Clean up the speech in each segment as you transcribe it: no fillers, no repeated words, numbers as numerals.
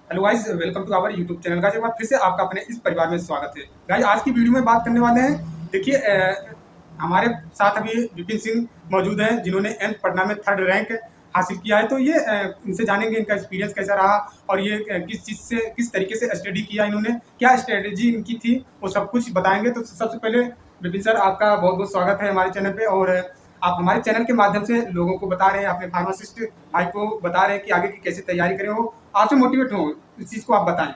Hello guys, welcome to our YouTube channel. Guys एक बार फिर से आपका अपने इस परिवार में स्वागत है। गाइस आज की वीडियो में बात करने वाले हैं, देखिए हमारे साथ अभी विपिन सिंह मौजूद हैं जिन्होंने एम्स पटना में 3rd रैंक हासिल किया है। तो ये इनसे जानेंगे इनका एक्सपीरियंस कैसा रहा और ये किस तरीके से स्टडी किया इन्होंने, क्या स्ट्रेटेजी इनकी थी, वो सब कुछ बताएंगे। तो सबसे पहले विपिन सर, आपका बहुत बहुत स्वागत है हमारे चैनल पे। और आप हमारे चैनल के माध्यम से लोगों को बता रहे हैं, अपने फार्मासिस्ट भाई को बता रहे हैं कि आगे की कैसे तैयारी करें, वो आपसे मोटिवेट हो, इस चीज़ को आप बताएं।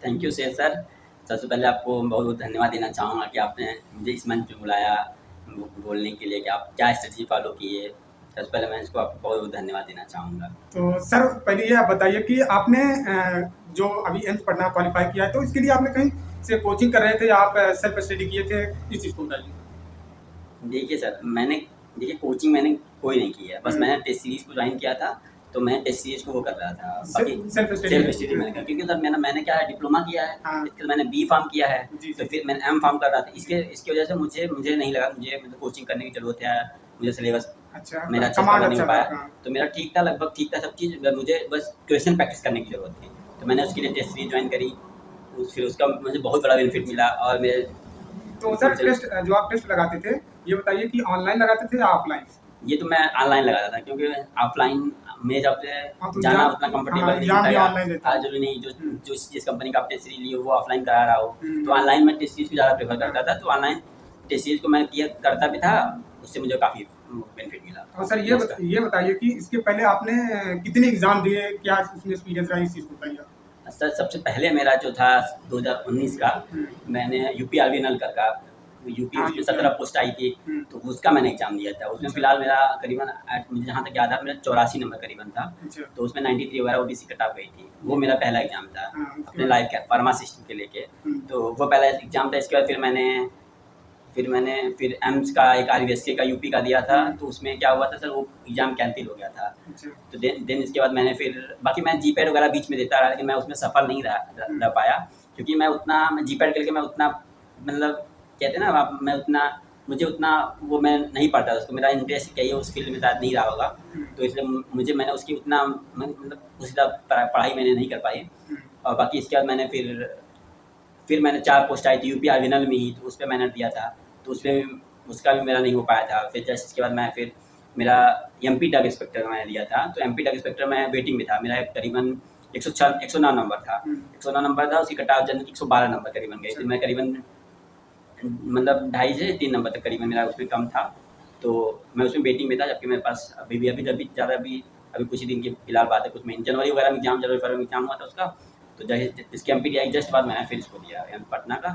थैंक यू शेर सर। सबसे पहले आपको बहुत बहुत धन्यवाद देना चाहूँगा कि आपने मुझे इस मंच पे बुलाया बोलने के लिए कि आप क्या स्ट्रेटजी फॉलो किए। सबसे पहले मैं इसको आपको बहुत बहुत धन्यवाद देना चाहूँगा। तो सर पहले ये आप बताइए कि आपने जो अभी एम्स पढ़ना क्वालिफाई किया है, तो इसके लिए आपने कहीं से कोचिंग कर रहे थे या आप सेल्फ स्टडी किए थे, इस चीज़ को बताइए। देखिए सर, देखिए कोचिंग मैंने कोई नहीं की है, बस मैंने टेस्ट सीरीज़ को ज्वाइन किया था, तो मैं टेस्ट सीरीज़ को वो कर रहा था। बाकी सेल्फ सेल्फ स्टडी मैंने किया, क्योंकि सर मैंने क्या है, डिप्लोमा किया है, हाँ। इसके मैंने बी फार्म किया है, जी, तो जी। फिर मैंने एम फार्म कर रहा था। इसकी वजह से मुझे नहीं लगा मुझे मतलब कोचिंग करने की ज़रूरत है। मुझे सिलेबस अच्छा, मेरा अच्छा कमांड कवर नहीं अच्छा हो पाया, था। हाँ। तो मेरा ठीक था, लगभग ठीक था सब चीज़। मुझे बस क्वेश्चन प्रैक्टिस करने की ज़रूरत थी, तो मैंने उसके लिए टेस्ट सीरीज़ ज्वाइन करी। फिर उसका मुझे बहुत बड़ा बेनिफिट मिला और मेरे तो सर टेस्ट जो आप टेस्ट लगाते थे, ये बताइए कि ऑनलाइन लगाते थे या ऑफलाइन? ये तो मैं ऑनलाइन लगाता था, क्योंकि ऑफलाइन में जब हाँ, तो जाना एग्जाम, उतना हाँ, कंफर्टेबल नहीं एग्जाम होता भी है। ऑनलाइन रहता है। जरूरी नहीं जो जिस कंपनी का आप टेस्ट सीरीज लिए वो ऑफलाइन करा रहा हो, तो हम्म। ऑनलाइन में टेस्ट सीरीज को ज़्यादा प्रेफर करता था। तो ऑनलाइन टेस्ट सीरीज को मैं किया करता भी था, उससे मुझे काफ़ी बेनिफिट मिला। और सर ये बताइए कि इसके पहले आपने कितने एग्जाम दिए, क्या उसमें एक्सपीरियंस रहा, इस चीज़ को बताइए। सर सबसे पहले मेरा जो था 2019 का, मैंने यूपी आरवी नल का यूपी हाँ, उसमें 17 पोस्ट आई थी, तो उसका मैंने एग्जाम दिया था। उसमें अच्छा। फिलहाल मेरा करीबन मुझे जहाँ तक याद है मेरा 84 नंबर करीबन था, अच्छा। तो उसमें 93 वगैरह ओबीसी कट ऑफ गई थी। वो मेरा पहला एग्जाम था हाँ, उसके अपने बाद? लाइफ का फार्मासिस्ट के लेके। तो वो पहला एग्जाम था। इसके बाद फिर एम्स का एक आरबीएसके का यूपी का दिया था, तो उसमें क्या हुआ था सर, वो एग्जाम कैंसिल हो गया था। अच्छा। तो देन इसके बाद मैंने फिर बाकी मैं जीपैड वगैरह बीच में देता रहा, लेकिन मैं उसमें सफल नहीं रह पाया, क्योंकि मैं जीपैड करके मैं उतना मतलब कहते हैं ना आप, मुझे उतना वो मैं नहीं पढ़ता था उसको। मेरा इंटरेस्ट क्या है उस फील्ड में शायद नहीं रहा होगा, तो इसलिए मैंने उसकी उतना मतलब उसी तरह पढ़ाई मैंने नहीं कर पाई। और बाकी इसके बाद फिर मैंने 4 पोस्ट आई थी यूपी आर्विनल में ही, तो उस पर मैंने दिया था, तो उसका भी मेरा नहीं हो पाया था। फिर जस्ट इसके बाद मेरा एमपी ड्रग इंस्पेक्टर मैंने दिया था, तो एमपी ड्रग इंस्पेक्टर में वेटिंग में था। मेरा करीबन 109 नंबर था। 109 नंबर था, उसकी कट ऑफ जनरल 112 नंबर करीबन गई थी। मैं करीबन मतलब 2.5 से 3 नंबर तक करीबन मेरा उसमें कम था, तो मैं उसमें वेटिंग में था। जबकि मेरे पास अभी कुछ ही दिन की फिलहाल बात है, कुछ महीने जनवरी वगैरह में जनवरी फरवरी में एग्जाम हुआ था उसका। तो जिसकी एमपी आई जस्ट बाद मैंने फिर इसको दिया पटना का।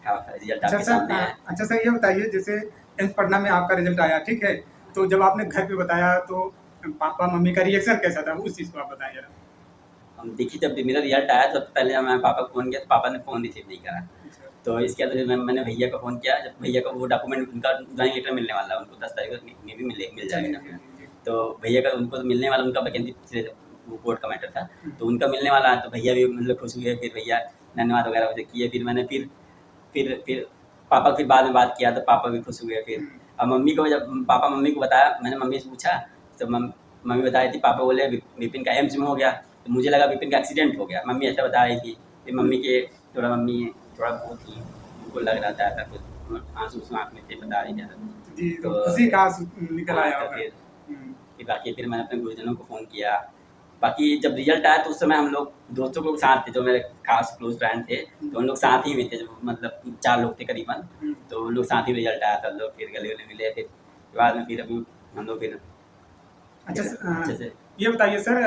हाँ, रिजल्ट आपके सामने है। अच्छा सर, ये बताइए जैसे एम्स पटना में आपका रिजल्ट आया, ठीक है, तो जब आपने घर पे बताया तो पापा मम्मी का रिएक्शन कैसा था, उस चीज़ को आप बताइए जरा। देखिए, जब मेरा रिजल्ट आया सबसे पहले जब मैं पापा को फ़ोन किया, तो पापा ने फ़ोन रिसीव नहीं करा। अच्छा। तो इसके बाद मैंने भैया को फ़ोन किया। जब भैया का वो डॉक्यूमेंट उनका ज्वाइनिंग लेटर मिलने वाला है, उनको 10 तारीख को में भी मिल जाएगा डॉक्यूमेंट। तो भैया का उनको मिलने वाला, उनका वैकेंसी से वो कोर्ट का मैटर था, तो उनका मिलने वाला है। तो भैया भी मतलब खुश हुए, फिर भैया धन्यवाद वगैरह मुझे किए। फिर मैंने फिर पापा फिर बाद में बात किया, तो पापा भी खुश हुए। फिर अब मम्मी को बताया, मैंने मम्मी से पूछा, तो मम्मी बता रही थी, पापा बोले विपिन का एम्स में हो गया। तो मुझे लगा विपिन का एक्सीडेंट हो गया, मम्मी ऐसा बता रही थी। फिर मम्मी थोड़ा वो थी, उनको लग रहा था ऐसा कुछ, आंसू आँख में थे, बता रही थी। तो खुशी का आंसू निकल आया तो होगा। फिर मैंने अपने गुरुजनों को फ़ोन किया। बाकी जब रिजल्ट आया तो उस समय हम लोग दोस्तों को साथ थे, जो मेरे खास क्लोज फ्रेंड थे, तो उन लोग साथ ही में थे, जो मतलब 4 लोग थे करीबन। तो उन लोग साथ ही रिजल्ट आया था, लोग फिर गले गले मिले। फिर बाद में फिर अभी हम लोग फिर अच्छा अच्छे से। ये बताइए सर,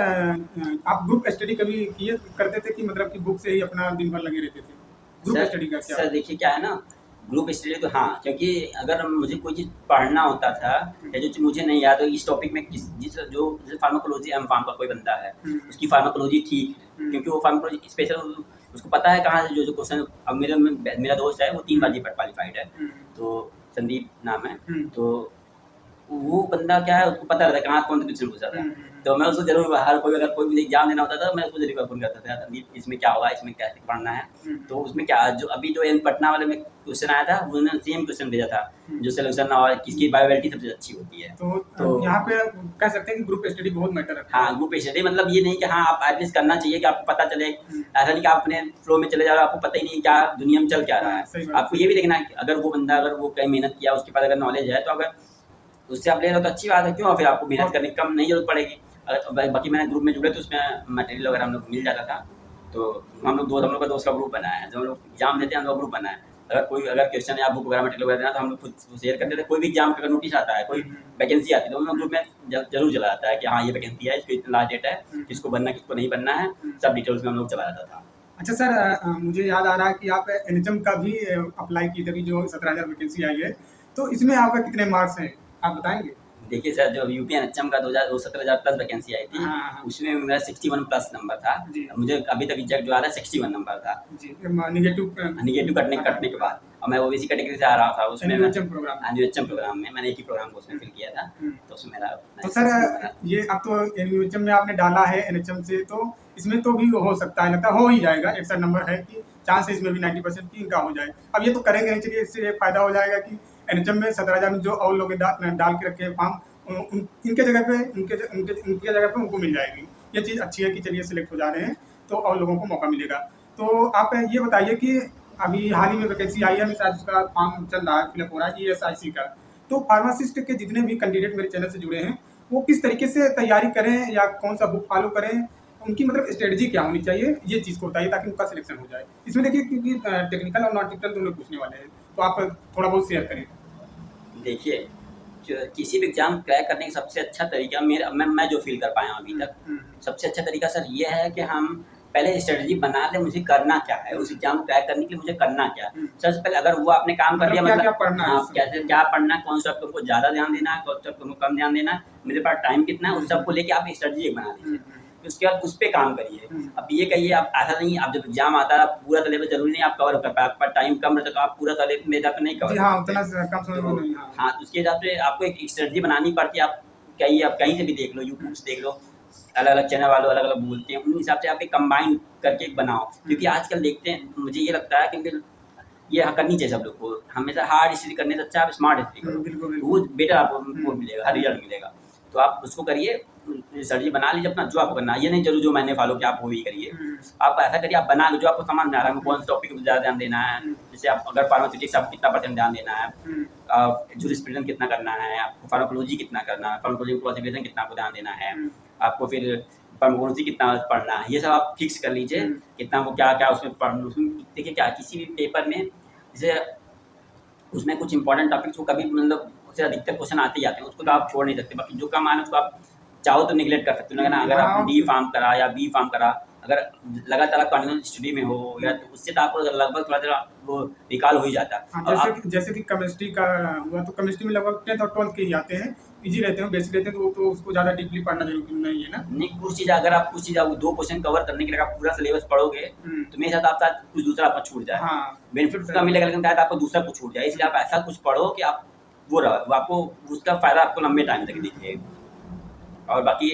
आप ग्रुप स्टडी कभी किए करते थे कि मतलब कि बुक से ही अपना दिन भर लगे रहते थे? ग्रुप स्टडी का क्या? सर देखिए क्या है ना, ग्रुप स्टडी तो हाँ, क्योंकि अगर मुझे कोई चीज़ पढ़ना होता था या जो चीज़ मुझे नहीं याद हो इस टॉपिक में, जैसे फार्माकोलॉजी एम फार्म का कोई बंदा है, उसकी फार्माकोलॉजी ठीक है, क्योंकि वो फार्माकोलॉजी स्पेशल, उसको पता है कहाँ से जो क्वेश्चन। अब मेरा दोस्त है, वो 3 बार जीपैट क्वालिफाइड है, तो संदीप नाम है। तो वो बंदा क्या है, उसको पता रहता है कहाँ कौन सा क्वेश्चन पूछा था। तो मैं उसको ज़रूर, हर कोई अगर कोई भी एग्ज़ाम देना होता था, मैं उसको ज़रूर फ़ोन करता था, संदीप इसमें क्या होगा, इसमें कैसे पढ़ना है। तो उसमें क्या, जो अभी जो एन पटना वाले में क्वेश्चन आया था, उन्होंने सेम क्वेश्चन भेजा था, जो सिलेक्शन और किसकी बायोलॉजी सबसे अच्छी होती है। तो यहाँ पे कह सकते हैं कि ग्रुप स्टडी बहुत मैटर रखता है। हाँ, ग्रुप स्टडी मतलब ये नहीं कि हाँ, आप एटलीस्ट करना चाहिए कि आपको पता चले। ऐसा नहीं कि आप अपने फ्लो में चले जा रहे हो, आपको पता ही नहीं क्या दुनिया में चल क्या रहा सही है। बात आपको ये भी देखना है कि अगर वो बंदा, अगर वो कहीं मेहनत किया, उसके पास अगर नॉलेज है, तो अगर उससे आप ले रहे हो तो अच्छी बात है, क्यों फिर आपको मेहनत करने की कम नहीं ज़रूरत पड़ेगी। अगर बाकी मैंने ग्रुप में जुड़े तो उसमें मटेरियल वगैरह हम लोग मिल जाता था। तो हम लोग का दोस्त का ग्रुप बनाया है, जो हम लोग एग्ज़ाम देते हैं, हम लोग ग्रुप बनाया है। अगर क्वेश्चन या बुक वगैरह मटेरियल वगैरह देना, तो हम लोग खुद शेयर करते थे। कोई भी एग्ज़ाम का नोटिस आता है, कोई वैकेंसी आती है, तो हम लोग ग्रुप में ज़रूर चला जाता है कि हाँ, ये वैकेंसी है, इसकी इतना लास्ट डेट है, किसको बनना है, किसको नहीं बनना है, सब डिटेल्स में हम लोग चला जाता था। अच्छा सर, मुझे याद आ रहा है कि आप एनएचएम का भी अप्लाई की थी, जो 17,000 वैकेंसी आई है, तो इसमें आपका कितने मार्क्स हैं, आप बताएंगे? देखिए सर, जो यूपी एनएचएम का 17,000 प्लस वैकेंसी आई थी, हाँ। उसमें मेरा 61 प्लस नंबर था। मुझे अभी तक एग्जैक्ट जो आ रहा है 61 नंबर था जी, निगेटिव निगेटिव कटने के बाद। और मैं ओबीसी कैटेगरी से आ रहा था, उसमें एनयूएचएम प्रोग्राम एनयूएचएम प्रोग्राम में मैंने एक ही प्रोग्राम को उसमें फिल किया था, तो उसमें मेरा तो सर ये अब तो एनयूएचएम में आपने डाला है एनएचएम से, तो इसमें तो भी हो सकता है, लगता हो ही जाएगा, एक नंबर है कि चांस है इसमें भी 90% की इनका हो जाए। अब ये तो करेंगे नहीं, चलिए इससे एक फायदा हो जाएगा कि एनएचएम में 17,000 में जो और लोग डाल के रखे फॉर्म, इनके जगह पे उनके जगह पे उनको मिल जाएगी। ये चीज़ अच्छी है कि चलिए सिलेक्ट हो जा रहे हैं तो और लोगों को मौका मिलेगा। तो आप ये बताइए कि अभी हाल ही में वैकेंसी आई है, शायद उसका फॉर्म चल रहा है, फिलअप हो रहा है ईएसआईसी का। तो फार्मासिस्ट के जितने भी कैंडिडेट मेरे चैनल से जुड़े हैं, वो किस तरीके से तैयारी करें या कौन सा बुक फॉलो करें, उनकी मतलब स्ट्रेटजी क्या होनी चाहिए, ये चीज़ को बताइए ताकि उनका सिलेक्शन हो जाए। इसमें देखिए क्योंकि टेक्निकल और नॉन टेक्निकल दोनों पूछने वाले हैं, तो आप थोड़ा बहुत शेयर करें। देखिए, किसी भी एग्ज़ाम क्रैक करने का सबसे अच्छा तरीका, मैं जो फील कर पाया हूँ अभी तक, सबसे अच्छा तरीका सर ये है कि हम पहले स्ट्रेटजी बना लें, मुझे करना क्या है, उस एग्ज़ाम को क्रैक करने के लिए मुझे करना क्या है। सबसे पहले अगर वो आपने काम कर लिया, मतलब क्या पढ़ना है, कैसे क्या पढ़ना है, कौन सा टॉपिक को ज़्यादा ध्यान देना है, कौन सा टॉपिक को कम ध्यान देना है, मेरे पास टाइम कितना है, उस सबको लेके आप स्ट्रेटजी एक बना लीजिए। उसके बाद उस पे काम करिए। अब ये कहिए, आप ऐसा नहीं, आप जब एग्जाम आता है आप पूरा सिलेबस जरूरी नहीं आप कवर कर पाए, आपका टाइम कम रहता तो आप पूरा सिलेबस में जाकर नहीं कवर। हाँ, उतना कम समय में नहीं। हाँ, उसके हिसाब से आपको एक स्ट्रेटजी बनानी पड़ती है। आप कहीं से भी देख लो, यूट्यूब से देख लो, अलग अलग चैनल वालों अलग अलग बोलते हैं, उन हिसाब से आप एक कंबाइन करके एक बनाओ। क्योंकि आजकल देखते हैं, मुझे ये लगता है क्योंकि ये करनी चाहिए सब लोग को, हमेशा हार्ड स्टडी करने से अच्छा आप स्मार्ट स्टडी करो, वो बेटर आपको मिलेगा, हर रिजल्ट मिलेगा। तो आप उसको करिए, स्ट्रेटजी बना लीजिए अपना, जो आपको करना है। ये नहीं जरूर जो मैंने फॉलो किया आप वो भी करिए। आप ऐसा करिए, आप बना लो जो आपको समझ में आ रहा है, कौन से टॉपिक पर ज़्यादा ध्यान देना है। जैसे आप अगर फार्मास्यूटिक्स आपको कितना % ध्यान देना है, जूरिस्प्रूडेंस कितना करना है, आपको फार्माकोलॉजी कितना करना है, फार्माकोलॉजी क्लासिफिकेशन कितना आपको ध्यान देना है, आपको फिर फार्माकोलॉजी कितना पढ़ना है, ये सब आप फिक्स कर लीजिए कितना वो क्या क्या उसमें पढ़ना। उसमें देखिए क्या, किसी भी पेपर में जैसे उसमें कुछ इंपॉर्टेंट टॉपिक्स को कभी मतलब उससे अधिकतर क्वेश्चन आते ही आते हैं, उसको तो आप छोड़ नहीं सकते। बाकी जो काम आना उसको आप चाहो तो निगलेक्ट कर सकते हो ना। अगर आप डी फार्म करा या बी फार्म करा, अगर लगातार कंटिन्यूस स्टडी में हो या तो उससे तो आपको लगभग थोड़ा देर वो रिकॉल हो ही जाता है। जैसे कि केमिस्ट्री का हुआ, तो केमिस्ट्री में लगभग 10th और 12th के ही आते हैं, इजी रहते हैं, बेसिक रहते हैं, तो उसको ज़्यादा डीपली पढ़ना जरूरी नहीं है ना। नहीं, कुछ चीज़ अगर आप कुछ चीज़ 2 क्वेश्चन कवर करने के लिए आप पूरा सिलेबस पढ़ोगे तो मेरे साथ आप कुछ दूसरा आपका छूट जाए। बेनिफिट उसका मिलेगा लेकिन शायद आपको दूसरा कुछ छूट जाए, इसलिए आप ऐसा कुछ पढ़ो कि आप वो आपको उसका फ़ायदा आपको लंबे टाइम तक दिखे। और बाकी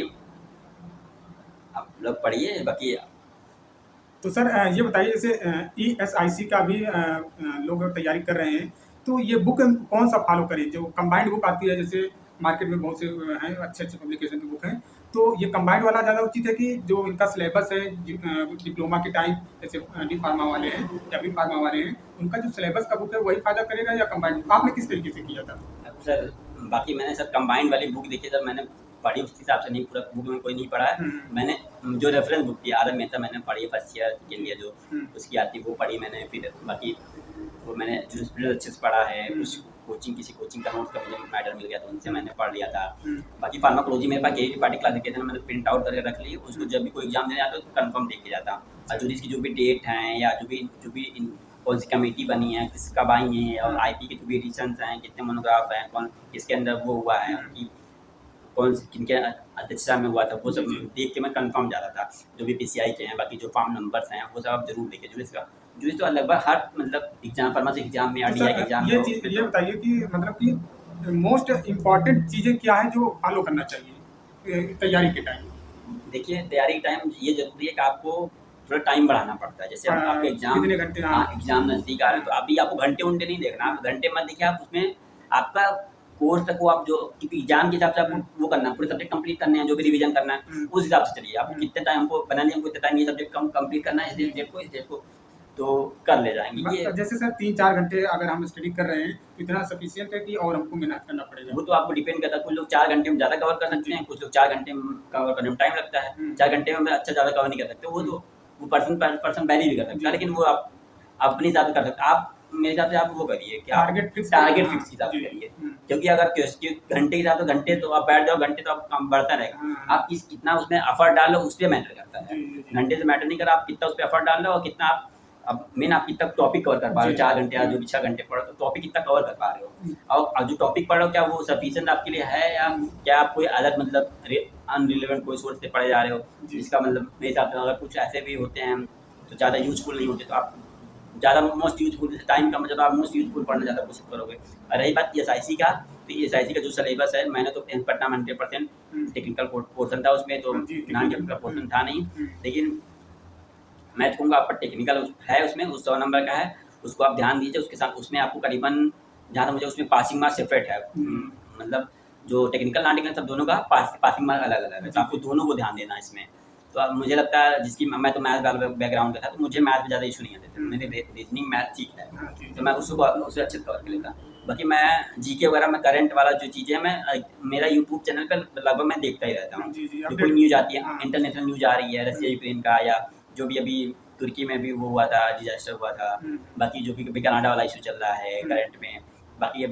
आप लोग पढ़िए। बाकी तो सर ये बताइए, जैसे ESIC का भी लोग तैयारी कर रहे हैं, तो ये बुक कौन सा फॉलो करें? जो कंबाइंड बुक आती है, जैसे मार्केट में बहुत से हैं अच्छे पब्लिकेशन की बुक हैं, तो ये कंबाइंड वाला ज़्यादा उचित है कि जो इनका सिलेबस है डिप्लोमा के टाइम, जैसे डी फार्मा वाले हैं या बी फार्मा वाले हैं, उनका जो सिलेबस का बुक है वही फ़ायदा करेगा या कंबाइंड? आपने किस तरीके से किया था? सर बाकी मैंने सर कंबाइंड वाली बुक देखी, सर मैंने पढ़ी उस हिसाब से नहीं, पूरा बुक में कोई नहीं पढ़ा है। मैंने जो रेफरेंस बुक थी आर मेहता मैंने पढ़ी, फर्स्ट ईयर के लिए जो उसकी आती वो पढ़ी मैंने। फिर बाकी वो मैंने जूरिस्प्रूडेंस अच्छे से पढ़ा है, कुछ किसी कोचिंग का नोट का मुझे मैटर मिल गया तो उनसे मैंने पढ़ लिया था। बाकी फार्माकोलॉजी मेरे पास केवी पार्टी क्लासिफिकेशन मैंने प्रिंट आउट करके रख ली, उसको जब भी कोई एग्जाम देने आता तो कन्फर्म देख के जाता। और जूरिस की जो भी डेट हैं या जो भी कौन सी कमेटी बनी है, किस कब आई है, और IP के जो भी एडिशंस हैं, कितने मोनोग्राफ हैं, कौन किसके अंदर वो हुआ है, उनकी कौन से किनके अध्यक्षता में हुआ था, वो सब देख के मैं कंफर्म जा रहा था। जो भी PCI के हैं, बाकी जो फॉर्म नंबर्स हैं वो सब आप जरूर देखिए। जूरिस तो लगभग हर मतलब एग्जाम, फार्मेसी एग्जाम में, RDI के एग्जाम में। ये बताइए कि मतलब कि मोस्ट इम्पॉर्टेंट चीज़ें क्या है जो फॉलो करना चाहिए तैयारी के टाइम? देखिए, तैयारी के टाइम ये ज़रूरी है कि आपको थोड़ा टाइम बढ़ाना पड़ता है। जैसे अब आपके एग्ज़ाम, कितने घंटे? हाँ, एग्ज़ाम नज़दीक आ रहे हैं, तो अभी आपको घंटे-वंटे नहीं देखना, आप घंटे मत देखिए, आप उसमें आपका कोर्स तक वो आप जो, क्योंकि एग्ज़ाम के हिसाब से आपको वो करना है, पूरे सब्जेक्ट कंप्लीट करने हैं, जो भी रिवीजन करना है, उस हिसाब से चलिए। आपको कितने टाइम हमको बना लिया, हमको इतना टाइम ये सब्जेक्ट कंप्लीट करना है, इस डेट को, तो कर ले जाएँगे। ये जैसे सर 3-4 घंटे अगर हम स्टडी कर रहे हैं तो इतना सफिशिएंट है कि और हमको मेहनत करना पड़ेगा? वो तो आपको डिपेंड करता है, कुछ लोग 4 घंटे में ज़्यादा कवर कर सकते हैं, कुछ लोग 4 घंटे में कवर करने में टाइम लगता है, 4 घंटे में अच्छा ज़्यादा कवर नहीं कर सकते, वो तो वो पर्सन वैरी भी कर सकता है, लेकिन वो आप अपने हिसाब से कर सकते हैं। आप मेरे हिसाब से आप वो करिए कि आप टारगेट फिक्स टारगेट फिक्स हिसाब से करिए, क्योंकि अगर घंटे के हिसाब से घंटे तो आप बैठ जाओ, घंटे तो आप काम बढ़ता रहेगा, आप कितना उसमें एफर्ट डाल रहे हो उस पे मैटर करता है, घंटे से मैटर नहीं कर, आप कितना उस पे एफर्ट डाल रहे हो और कितना आप अब मेन आप कितना टॉपिक कवर कर पा रहे हो, 4 घंटे या जो भी 6 घंटे पढ़ो तो टॉपिक कितना कवर कर पा रहे हो, और जो टॉपिक पढ़ रहे हो क्या वो सफिशिएंट आपके लिए है, या क्या आप कोई अलग मतलब अनरिलेवेंट कोई सोर्स से पढ़े जा रहे हो, जिसका मतलब मेरे हिसाब से अगर कुछ ऐसे भी होते हैं तो ज़्यादा यूजफुल नहीं होते, तो आप ज़्यादा मोस्ट यूजफुल टाइम का मतलब आप मोस्ट यूजफुल पढ़ना ज़्यादा कोशिश करोगे। और रही बात एसआईसी का, तो एसआईसी का जो सिलेबस है, मैंने तो 10th पढ़ना 100% टेक्निकल पोर्शन था उसमें, तो नॉन टेक्निकल पोर्शन था नहीं, लेकिन मैं तो कहूँगा आपका टेक्निकल है उसमें, उस 100 नंबर का है, उसको आप ध्यान दीजिए। उसके साथ उसमें आपको करीबन, जहाँ तक मुझे उसमें पासिंग मार्क्स सेपरेट है, मतलब जो टेक्निकल नॉन टेक्निकल सब दोनों का पासिंग मार्क अलग अलग है, तो आपको दोनों को ध्यान देना है इसमें। तो अब मुझे लगता है जिसकी, मैं तो मैथ बैकग्राउंड का था, तो मुझे मैथ में ज़्यादा इशू नहीं आते थे, मेरे रीजनिंग मैथ ठीक है, तो मैं उससे अच्छे से कवर कर लेता। बाकी मैं जीके वगैरह में करंट वाला जो चीज़ें हैं, मैं मेरा यूट्यूब चैनल पर लगभग मैं देखता ही रहता हूँ, जो कोई न्यूज़ आती है, इंटरनेशनल न्यूज़ आ रही है, रशिया यूक्रेन का, या जो भी अभी तुर्की में भी वो हुआ था, डिजास्टर हुआ था, बाकी जो भी कनाडा वाला इशू चल रहा है करंट में, बाकी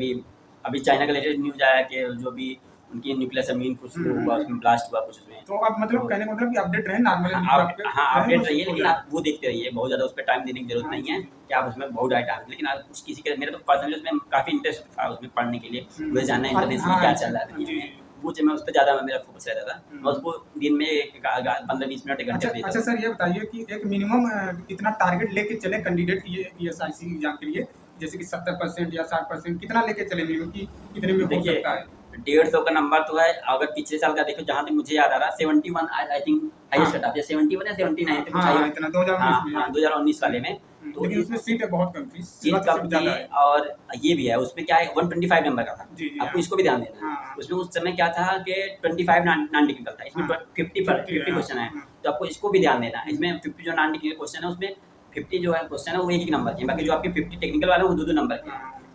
अभी चाइना का लेटेस्ट न्यूज़ आया कि जो भी उनकी न्यूक्लियर सबमरीन कुछ हुआ, उसमें ब्लास्ट हुआ कुछ उसमें, तो आप मतलब कहने का मतलब कि अपडेट रहे नॉर्मल? हाँ अपडेट रहिए, लेकिन आप वो देखते रहिए, बहुत ज़्यादा उस पर टाइम देने की जरूरत नहीं है कि आप उसमें बहुत ज़्यादा टाइम, लेकिन आप किसी के, मेरा तो पर्सनली उसमें काफ़ी इंटरेस्ट था उसमें पढ़ने के लिए, मुझे जानना है इंटरनेशनल क्या चल रहा है दुनिया में, वो मैं उस पर ज़्यादा मेरा फोकस रहता था, मैं उसको दिन में 15-20 मिनट 1 घंटे देता था। अच्छा सर, ये बताइए कि एक मिनिमम कितना टारगेट लेके चले कैंडिडेट ये एसआईसी एग्जाम के लिए, जैसे कि 70% या 60% कितना लेके चले मिनिमम कि इतने में हो सकता है? 150 का नंबर तो है, अगर पिछले साल का देखो, जहाँ तक मुझे याद आ रहा, 71 I think highest cut off, 71 या 79 थे कुछ, इतना 2019 में, 2019 वाले में, तो लेकिन उसमें सीट बहुत कम थी, सीट कम थी, और ये भी है उसमें क्या है 125 नंबर का था, आपको इसको भी ध्यान देना है। उसमें उस समय क्या था कि 25 नॉन टेक्निकल था, इसमें 50 क्वेश्चन है, तो आपको इसको भी ध्यान देना है। इसमें 50 जो नॉन टेक्निकल क्वेश्चन है, उसमें 50 जो है क्वेश्चन है वो 1 नंबर के, बाकी जो आपके 50 टेक्निकल वाले वो 2 नंबर के,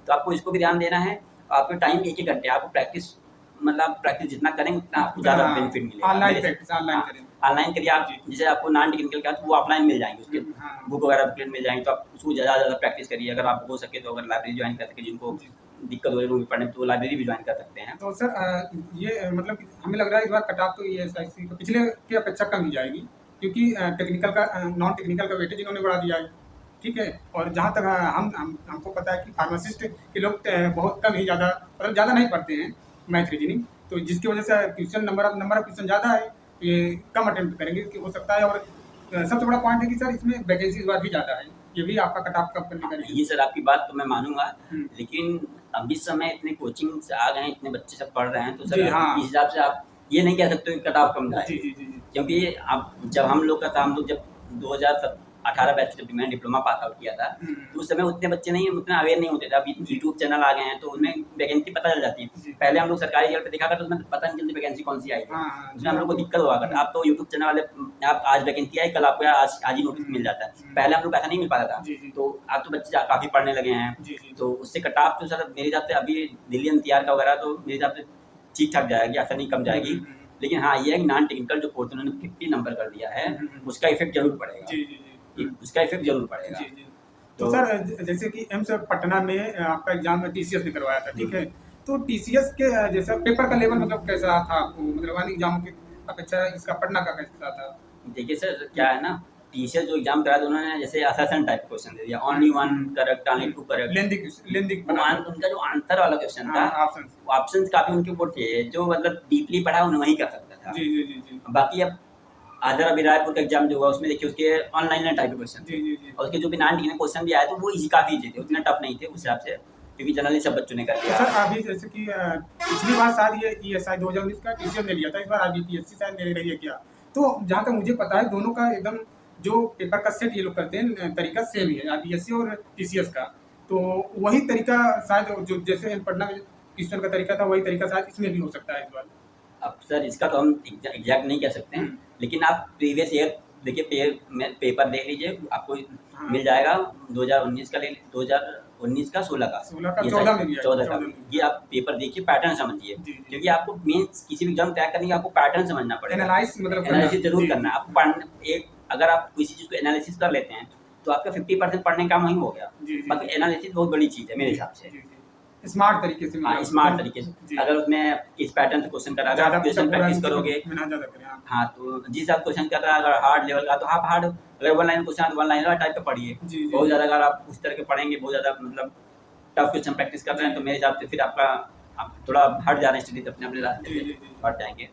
तो आपको इसको भी ध्यान देना है। आपका टाइम 1 घंटे, आपको प्रैक्टिस मतलब प्रैक्टिस जितना करेंगे उतना आपको ज़्यादा बेनिफिट मिलेगा। ऑनलाइन करिए आप, जैसे आपको नॉन टेक्निकल का तो वो ऑफलाइन मिल जाएंगे, उसके बुक वगैरह मिल जाएंगे, तो आप उसको ज़्यादा प्रैक्टिस करिए। अगर आप हो सके तो अगर लाइब्रेरी ज्वाइन कर सके, जिनको दिक्कत हो रही है पढ़ने में, तो लाइब्रेरी भी ज्वाइन कर सकते हैं। तो सर ये मतलब हमें लग रहा है इस बार कट ऑफ तो ये एसआईसी का पिछले की अपेक्षा कम ही जाएगी, क्योंकि टेक्निकल का नॉन टेक्निकल का वेटेज इन्होंने बढ़ा दिया है, ठीक है। और जहाँ तक हमको पता है कि फार्मासिस्ट के लोग बहुत कम ही ज़्यादा, मतलब ज़्यादा नहीं पढ़ते हैं मैथ रीजनिंग, तो जिसकी वजह से क्वेश्चन नंबर ऑफ क्वेश्चन ज़्यादा है, ये कम अटेम्प्ट करेंगे कि हो सकता है। और सबसे बड़ा पॉइंट है कि सर इसमें वैकेंसी इस बार भी ज़्यादा है, ये भी आपका कट ऑफ कम करने का। ये सर आपकी बात तो मैं मानूंगा, लेकिन अभी समय इतने कोचिंग से आ गए हैं, इतने बच्चे सब पढ़ रहे हैं, तो सर इस हिसाब से आप ये नहीं कह सकते कट ऑफ कम जाए, क्योंकि अब जब हम लोग का था, हम लोग जब 2018 बैच जब मैंने डिप्लोमा पास आउट किया था, तो उस समय उतने बच्चे नहीं, उतना अवेयर नहीं होते थे। अभी यूट्यूब चैनल आ गए हैं, तो उनमें वैकेंसी पता चल जाती है। पहले हम लोग सरकारी जगह पे देखा करते, उसमें पता नहीं चलती वैकेंसी कौन सी आई है, उसमें हम लोग को दिक्कत हुआ करता। आप तो यूट्यूब चैनल वाले, आप आज वैकेंसी आई, कल आपको आज ही नोटिस मिल जाता है, पहले हम लोग ऐसा नहीं मिल पाता था। तो अब तो बच्चे काफ़ी पढ़ने लगे हैं, तो उससे कट ऑफ तो सर मेरे हिसाब से अभी दिल्ली एनसीआर का वगैरह तो मेरे हिसाब से ठीक ठाक जाएगी, ऐसा नहीं कम जाएगी। लेकिन हाँ, ये है कि नॉन टेक्निकल जो कोर्स उन्होंने 50 नंबर कर दिया है, उसका इफेक्ट जरूर पड़ेगा, उसका इफेक्ट जरूर पड़ेगा। तो सर जैसे कि एम्स पटना में आपका एग्जाम में टीसीएस भी करवाया था, ठीक है, तो टीसीएस के जैसा पेपर का लेवल मतलब कैसा था आपको, मतलब अन्य एग्जामों की अपेक्षा इसका पटना का कैसा था? देखिए सर, क्या है ना, टीसीएस जो एग्जाम कराया था उन्होंने जैसे असेसन टाइप क्वेश्चन दे दिया, ओनली 1 करेक्ट, ओनली 2 करेक्ट, लेंदी उनका जो आंसर वाला क्वेश्चन था, ऑप्शंस काफी उनके ऊपर थे, जो मतलब डीपली पढ़ा उन्हें वही कर सकता था। जी। बाकी अब आदर अभी रायपुर का एग्जाम जो हुआ, उसमें देखिए उसके ऑनलाइन टाइप के क्वेश्चन थे, और उसके जो भी नॉन टेक्निकल क्वेश्चन भी आए तो वो इजी, काफी इजी थे, उतना टफ नहीं थे उस हिसाब से। क्योंकि जनरली सब बच्चों ने कर तो लिया। सर अभी जैसे कि पिछली बार शायद ये ESI 2019 का टीसीएस ने लिया था, इस बार IBPSC शायद ले रही है क्या? तो जहाँ तक मुझे पता है दोनों का एकदम जो पेपर का सेट ये लोग करते हैं तरीका सेम ही है, IBPSC और TCS का। तो वही तरीका शायद जो जैसे पढ़ना में क्वेश्चन का तरीका था वही तरीका शायद इसमें भी हो सकता है इस बार। अब सर इसका तो हम एग्जैक्ट नहीं कह सकते हैं, लेकिन आप प्रीवियस ईयर देखिए, पेपर देख लीजिए, आपको हाँ। मिल जाएगा 2019 का, 2019 का 16 का 16 का ये 14 में भी आया, 14 का 14 में। ये आप पेपर देखिए, पैटर्न समझिए, जी, जी। क्योंकि आपको मेन किसी भी एग्जाम क्रैक करने के आपको पैटर्न समझना पड़ेगा। एनालाइज मतलब एनालिसिस जरूर जी, करना है आपको। पढ़ने एक अगर आप किसी चीज़ को एनालिसिस कर लेते हैं तो आपका 50% पढ़ने का काम वहीं हो गया। जी, जी, बाकी जी। एनालिसिस बहुत बड़ी चीज़ है मेरे हिसाब से। जी, जी। स्मार्ट तरीके से हाँ, मतलब स्मार्ट तरीके से। जी। अगर उसमें किस पैटर्न से क्वेश्चन करा, ज़्यादा अगर क्वेश्चन प्रैक्टिस पूरा करोगे, मेहनत ज़्यादा करें, हाँ। हाँ, तो जिस आप क्वेश्चन कर रहा है, अगर हार्ड लेवल का तो आप हार्ड, अगर वन लाइन क्वेश्चन है तो वन लाइनर टाइप का पढ़िए। जी, जी। बहुत ज़्यादा अगर आप उस तरह के पढ़ेंगे, बहुत ज़्यादा मतलब टफ क्वेश्चन प्रैक्टिस कर रहे हैं, तो मेरे हिसाब से फिर आपका आप थोड़ा हट जा रहे हैं स्टडी से, अपने रास्ते जी, जी, पे जी। हट जाएंगे।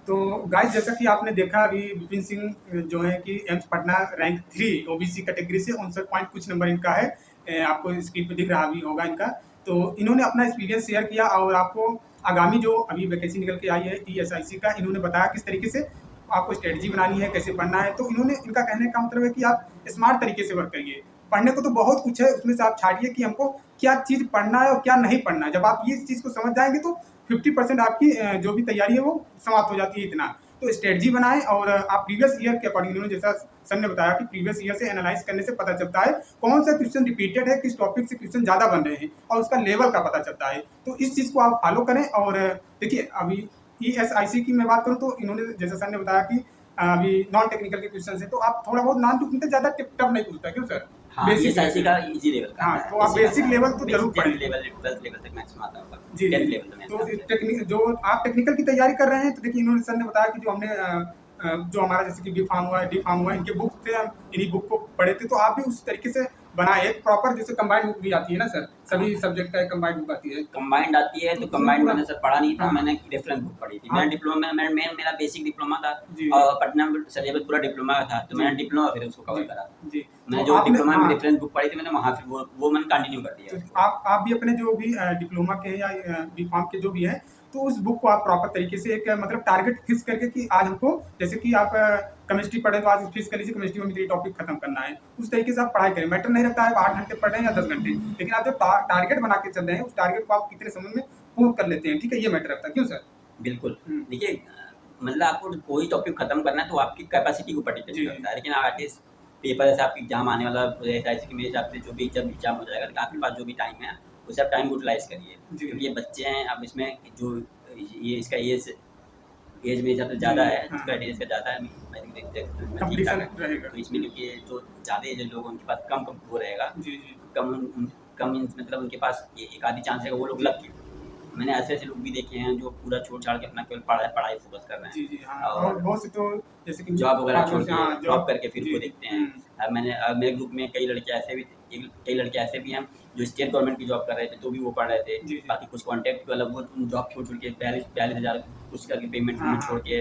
तो गाइस जैसा कि आपने देखा अभी विपिन सिंह जो है कि AIIMS Patna rank 3 OBC category से 59 पॉइंट कुछ नंबर इनका है। आपको स्क्रीन पे दिख रहा भी होगा इनका। तो इन्होंने अपना एक्सपीरियंस शेयर किया और आपको आगामी जो अभी वैकेंसी निकल के आई है ESIC का, इन्होंने बताया किस तरीके से आपको स्ट्रेटजी बनानी है, कैसे पढ़ना है। तो इन्होंने इनका कहने का मतलब है कि आप स्मार्ट तरीके से वर्क करिए। पढ़ने को तो बहुत कुछ है, उसमें से आप छाटिए कि हमको क्या चीज़ पढ़ना है और क्या नहीं पढ़ना है। जब आप ये चीज़ को समझ जाएंगे तो 50% आपकी जो भी तैयारी है वो समाप्त हो जाती है इतना। तो स्ट्रेटजी बनाएं और आप प्रीवियस ईयर के अकॉर्डिंग, उन्होंने जैसा सर ने बताया कि प्रीवियस ईयर से एनालाइज करने से पता चलता है कौन सा क्वेश्चन रिपीटेड है, किस टॉपिक से क्वेश्चन ज़्यादा बन रहे हैं और उसका लेवल का पता चलता है। तो इस चीज़ को आप फॉलो करें। और देखिए अभी ESIC की मैं बात करूँ तो इन्होंने जैसा सर ने बताया कि अभी नॉन टेक्निकल के क्वेश्चन है, तो आप थोड़ा बहुत नॉन टेक्निकल ज़्यादा टफ नहीं पूछता, क्यों सर? हाँ, ये साइंसी का इजी लेवल का हाँ, है, तो आप बेसिक लेवल तो जरूर पढ़ें। लेवल 12th लेवल तक मैक्सिमम आता होगा। जी, 10th जी। लेवल तो मेरे तो हिसाब से। टेक्निक जो आप टेक्निकल की तैयारी कर रहे हैं, तो देखिए इन्होंने सर ने बताया कि जो हमने जो हमारा जैसे कि बी फार्म हुआ, डी फार्म हुआ, इनके बुक थे, हम इन्हीं बुक को पढ़े थे। तो आप भी उस तरीके से बनाए एक प्रॉपर, जैसे कंबाइंड बुक भी आती है ना सर, सभी सब्जेक्ट का एक कंबाइंड बुक आती है। कंबाइंड आती है, तो तो कंबाइंड पूरा- मैंने सर पढ़ा नहीं था, हाँ। मैंने रेफरेंस बुक पढ़ी थी। हाँ। मैंने डिप्लोमा में मेरा बेसिक डिप्लोमा था जी। और पटना में सिलेबस पूरा डिप्लोमा का था, तो जी। मैंने डिप्लोमा फिर उसको कवर जी, करा। जी। मैंने तो जो आपने डिप्लोमा में हाँ, रेफरेंस बुक पढ़ी थी, मैंने वहाँ फिर वो मैंने कंटिन्यू कर दिया। तो आप भी अपने जो भी डिप्लोमा के हैं या बी फार्म के जो भी हैं, तो उस बुक को आप प्रॉपर तरीके से एक मतलब टारगेट फिक्स करके कि आज हमको, जैसे कि आप केमिस्ट्री पढ़े तो आज फिक्स कर लीजिए केमिस्ट्री में मुझे टॉपिक खत्म करना है। उस तरीके से आप पढ़ाई करें। मैटर नहीं रखता है आप 8 घंटे पढ़ रहे हैं या 10 घंटे, लेकिन आप जो टारगेट बना के चल रहे हैं उस टारगेट को आप कितने समय में पूर्ण कर लेते हैं, ठीक है, ये मैटर रखता है, क्यों सर? बिल्कुल। हम्म। देखिए, मतलब आपको कोई टॉपिक खत्म करना है तो आपकी कैपेसिटी के ऊपर डिपेंड जी। करता है, लेकिन आप एटलीस्ट पेपर जैसे आपकी एग्जाम आने वाला है, ऐसे कि मेरे हिसाब से जो भी जब एग्जाम हो जाएगा, तो आपके पास जो भी टाइम है उसे आप टाइम यूटिलाइज करिए, जी। क्योंकि ये बच्चे हैं। अब इसमें जो ये इसका एज मेरे हिसाब से ज़्यादा है, हाँ। इसका एज ज़्यादा है, मैं ठीक कंपटीशन ठाक है। रहेगा। तो इसमें क्योंकि जो ज़्यादा एज लोग उनके पास कम वो रहेगा, जी, जी। कम मतलब उनके पास एक आधी चांस रहेगा वो लोग लग के। मैंने ऐसे लोग भी देखे हैं जो पूरा छोड़ छाड़ के अपना केवल पढ़ाई फोकस कर रहे हैं, जी, जी, हाँ। और और बहुत से तो जैसे कि जॉब वगैरह छोड़ के हाँ, ड्रॉप करके फिर जी, वो देखते हैं। अब मेरे ग्रुप में कई लड़के ऐसे भी हैं जो स्टेट गवर्नमेंट की जॉब कर रहे थे तो भी वो पढ़ रहे थे। जी, जी। बाकी कुछ कॉन्टैक्ट वाला वो जॉब छोड़ के 42,000 कुछ करके पेमेंट हाँ, छोड़ के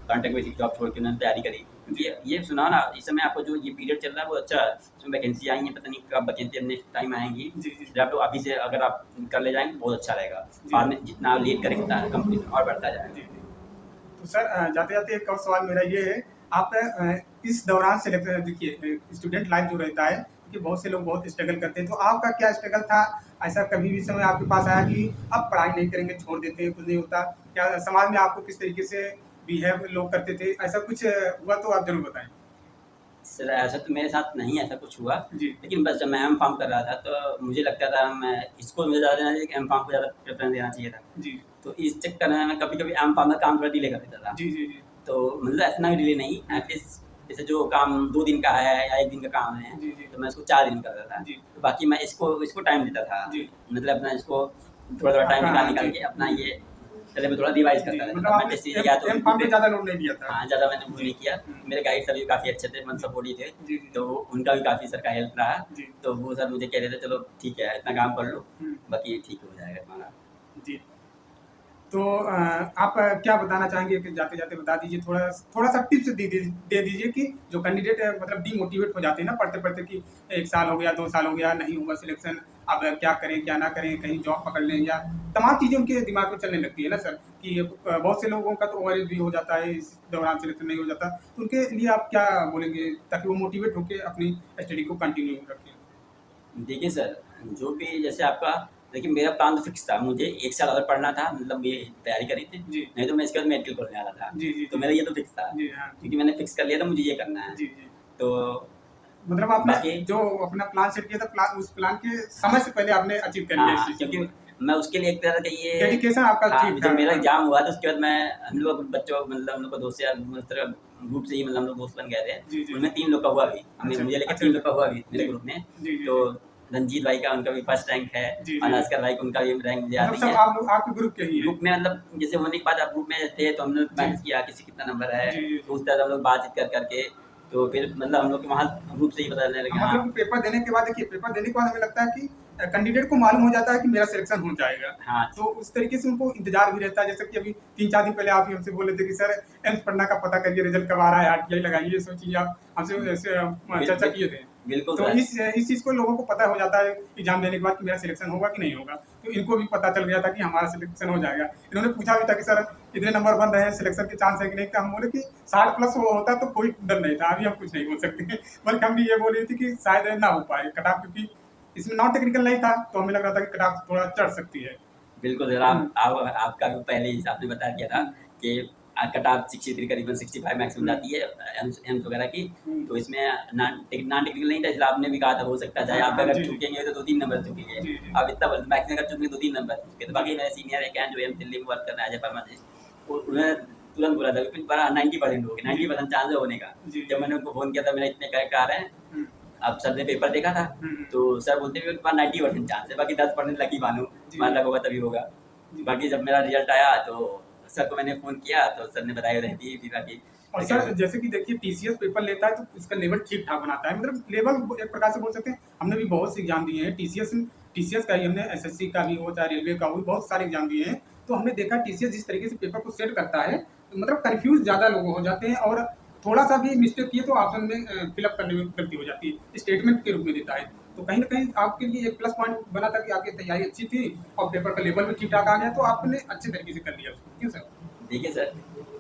कॉन्टैक्ट बेसिक जॉब छोड़ के उन्होंने तैयारी करी। क्योंकि ये सुना ना, इस समय आपको जो ये पीरियड चल रहा है वो अच्छा है, इसमें वैकेंसी आई है, पता नहीं कब वैकेंसी नेक्स्ट टाइम आएंगी। जी, जी। जब तो अभी से अगर आप कर ले जाएंगे तो बहुत अच्छा रहेगा। जी। बाद में जितना लेट करेंगे उतना कंपनी और बढ़ता जाएगा। जी, जी। तो सर जाते-जाते एक और सवाल मेरा ये है, आप इस दौरान सिलेक्ट देखिए स्टूडेंट लाइफ जो रहता है कि बहुत से लोग बहुत स्ट्रगल करते हैं, तो आपका क्या स्ट्रगल था? ऐसा कभी भी समय आपके पास आया कि आप पढ़ाई नहीं करेंगे, छोड़ देते हैं, कुछ नहीं होता? क्या समाज में आपको किस तरीके से बिहेव लोग करते थे? ऐसा कुछ हुआ तो आप ज़रूर बताएँ। सर ऐसा तो मेरे साथ नहीं ऐसा कुछ हुआ, जी। लेकिन बस जब मैं एम फार्म कर रहा था तो मुझे लगता था मैं इसको मुझे ज़्यादा देना चाहिए कि एम फार्म को ज़्यादा प्रेफरेंस देना चाहिए था। जी। तो इस चक्कर में मैं कभी-कभी एम फार्म का काम थोड़ा डिले कर देता था। जी, जी, जी। तो मतलब इतना भी डिले नहीं, एटलीस्ट जैसे जो काम 2 दिन का है या 1 दिन का काम है, जी, जी। तो मैं उसको 4 दिन कर देता था। जी। तो बाकी मैं इसको टाइम देता था। जी। मतलब अपना इसको थोड़ा-थोड़ा टाइम हाँ, निकाल जी। के अपना ये सिलेबस थोड़ा रिवाइज़ जी, करता रहता मतलब था। मैं आपने जैसे या तो एम फार्म पे ज़्यादा लोड नहीं दिया था। हाँ, ज़्यादा मैंने वो नहीं किया। हम्म। मेरे गाइड सर भी काफ़ी अच्छे थे, मतलब सपोर्टिव थे, जी, जी। तो उनका भी काफ़ी सर का हेल्प रहा। जी। तो वो सर मुझे कह रहे थे चलो ठीक है, इतना काम कर लो, हुँ। बाकी ठीक हो जाएगा तुम्हारा। जी। तो आप क्या बताना चाहेंगे कि जाते-जाते बता दीजिए थोड़ा-सा टिप्स दे दीजिए कि जो कैंडिडेट मतलब डीमोटिवेट हो जाते हैं ना पढ़ते-पढ़ते कि 1 साल हो गया, 2 साल हो गया, नहीं हुआ सिलेक्शन, अब क्या करें, क्या ना करें, कहीं जॉब पकड़ लें या तमाम चीज़ें उनके दिमाग में चलने लगती है ना सर कि बहुत से लोगों का तो ओवरएज भी हो जाता है, इस दौरान सिलेक्शन नहीं हो जाता। तो उनके लिए आप क्या बोलेंगे ताकि वो मोटिवेट होके अपनी स्टडी को कंटिन्यू रखें? देखिए सर, जो भी जैसे आपका देखिए मेरा प्लान तो फिक्स था, मुझे 1 साल और पढ़ना था, मतलब ये तैयारी करी थी, जी। नहीं तो मैं इसके बाद मेडिकल खोलने वाला था। जी, जी, तो जी। मेरा ये तो फिक्स था, जी, हाँ। क्योंकि मैंने फिक्स कर लिया था मुझे ये करना है। जी, जी। तो मतलब आपने बाकी जो अपना प्लान सेट किया था उस प्लान के समय से पहले आपने अचीव कर लिया इस हाँ, चीज़ क्योंकि को। मैं उसके लिए एक तरह का ये डेडिकेशन आपका हाँ, ठीक जब था। मेरा हाँ। एग्ज़ाम हुआ था उसके बाद मैं हम लोग बच्चों मतलब हम लोग का दोस्त यार उस तरह ग्रुप से ही मतलब हम लोग दोस्त बन गए थे। जी, जी, उनमें जी। 3 लोग का हुआ भी, हमें अच्छा, मुझे लेके अच्छा, 3 अच्छा। लोग का हुआ भी मेरे जी। ग्रुप में। जी, जी, तो जी। रंजीत भाई का उनका भी फर्स्ट रैंक है जी, और जी, जी। असगर भाई का उनका भी रैंक मुझे याद मतलब नहीं सब है। आप लोग आपके ग्रुप के ही हैं। ग्रुप में मतलब जैसे होने के बाद आप ग्रुप में थे तो हमने जी। मैसेज किया किसी कितना नंबर है, जी, जी, तो जी। उस तरह से हम लोग बातचीत कर के तो फिर मतलब हम लोग के वहाँ ग्रुप से ही पता चलने लगा मतलब हाँ, कि पेपर देने के बाद देखिए पेपर देने के बाद हमें लगता है कि कैंडिडेट को मालूम हो जाता है कि मेरा सिलेक्शन हो जाएगा। हाँ, तो उस तरीके से उनको इंतज़ार भी रहता है जैसे कि अभी 3-4 दिन पहले आप ही हमसे बोले थे कि सर एम्स पढ़ना का पता करिए रिज़ल्ट कब आ रहा है, आरटीआई लगाइए, ये सब चीज़ें आप हमसे ऐसे बिल चर्चा बिल किए थे। बिल्कुल तो सर। इस चीज़ को लोगों को पता हो जाता है एग्ज़ाम देने के बाद कि मेरा सिलेक्शन होगा कि नहीं होगा। तो इनको भी पता चल गया था कि हमारा सिलेक्शन हो जाएगा। इन्होंने पूछा भी था कि सर इतने नंबर बन रहे हैं, सिलेक्शन के चांस है कि नहीं? तो हम बोले कि 60 प्लस वो होता तो कोई डर नहीं था, अभी हम कुछ नहीं बोल सकते। बल्कि हम भी ये बोल रहे थे कि शायद ना हो पाए कट ऑफ क्योंकि इसमें नॉन टेक्निकल नहीं था, तो हमें लग रहा था कि कट ऑफ थोड़ा चढ़ सकती है। बिल्कुल सर, हुँ, आपका भी पहले ही आपने बता दिया था हुँ, कि कट ऑफ 63 करीबन 65 मैक्सिमम हुँ, जाती है एम्स एम्स वगैरह की। हुँ। तो इसमें नॉन टेक्निकल नहीं था इसलिए आपने भी कहा था हो सकता है चाहे हाँ, आप हाँ, अगर जी, जी। चूकेंगे तो 2-3 नंबर चूकेंगे। जी, जी। अब इतना मैक्सिमम अगर चूकेंगे 2-3 नंबर चूके तो जी। बाकी मेरे सीनियर एक हैं जो एम्स दिल्ली में वर्क कर रहे हैं एज़ अ फार्मासिस्ट उन्होंने तुरंत बोला था कि बड़ा 90% हो गया, जी। 90% चांस है होने का। जी, जब जी। मैंने उनको फ़ोन किया था मेरा इतने करेक्ट आ रहे हैं, हुँ, अब सर ने पेपर देखा था, हुँ, हुँ। तो सर बोलते हैं कि 90% चांस है, बाकी 10% लकी मानो, जी, मान जी। लगा होगा तभी होगा। जी। बाकी जब मेरा रिजल्ट आया तो सर को मैंने फ़ोन किया तो सर ने बताया रहती थी बाकी और लेकिन सर जैसे कि देखिए टीसीएस पेपर लेता है तो इसका लेवल ठीक-ठाक बनाता है। मतलब लेवल एक प्रकार से बोल सकते हैं, हमने भी बहुत से एग्ज़ाम दिए हैं। टीसीएस का ही हमने एसएससी का भी हो, चाहे रेलवे का हो, बहुत सारे एग्ज़ाम दिए हैं। तो हमने देखा टीसीएस जिस तरीके से पेपर को सेट करता है, तो मतलब कन्फ्यूज़ ज़्यादा लोग हो जाते हैं और थोड़ा-सा भी मिस्टेक किए तो ऑप्शन में फिल अप करने में गलती हो जाती है। स्टेटमेंट के रूप में देता है। तो कहीं न कहीं आपके लिए एक प्लस पॉइंट बना था कि आपकी तैयारी अच्छी थी और पेपर का लेवल भी ठीक-ठाक आ गया, तो आपने अच्छे तरीके से कर लिया उसको। क्यों सर? देखिए सर,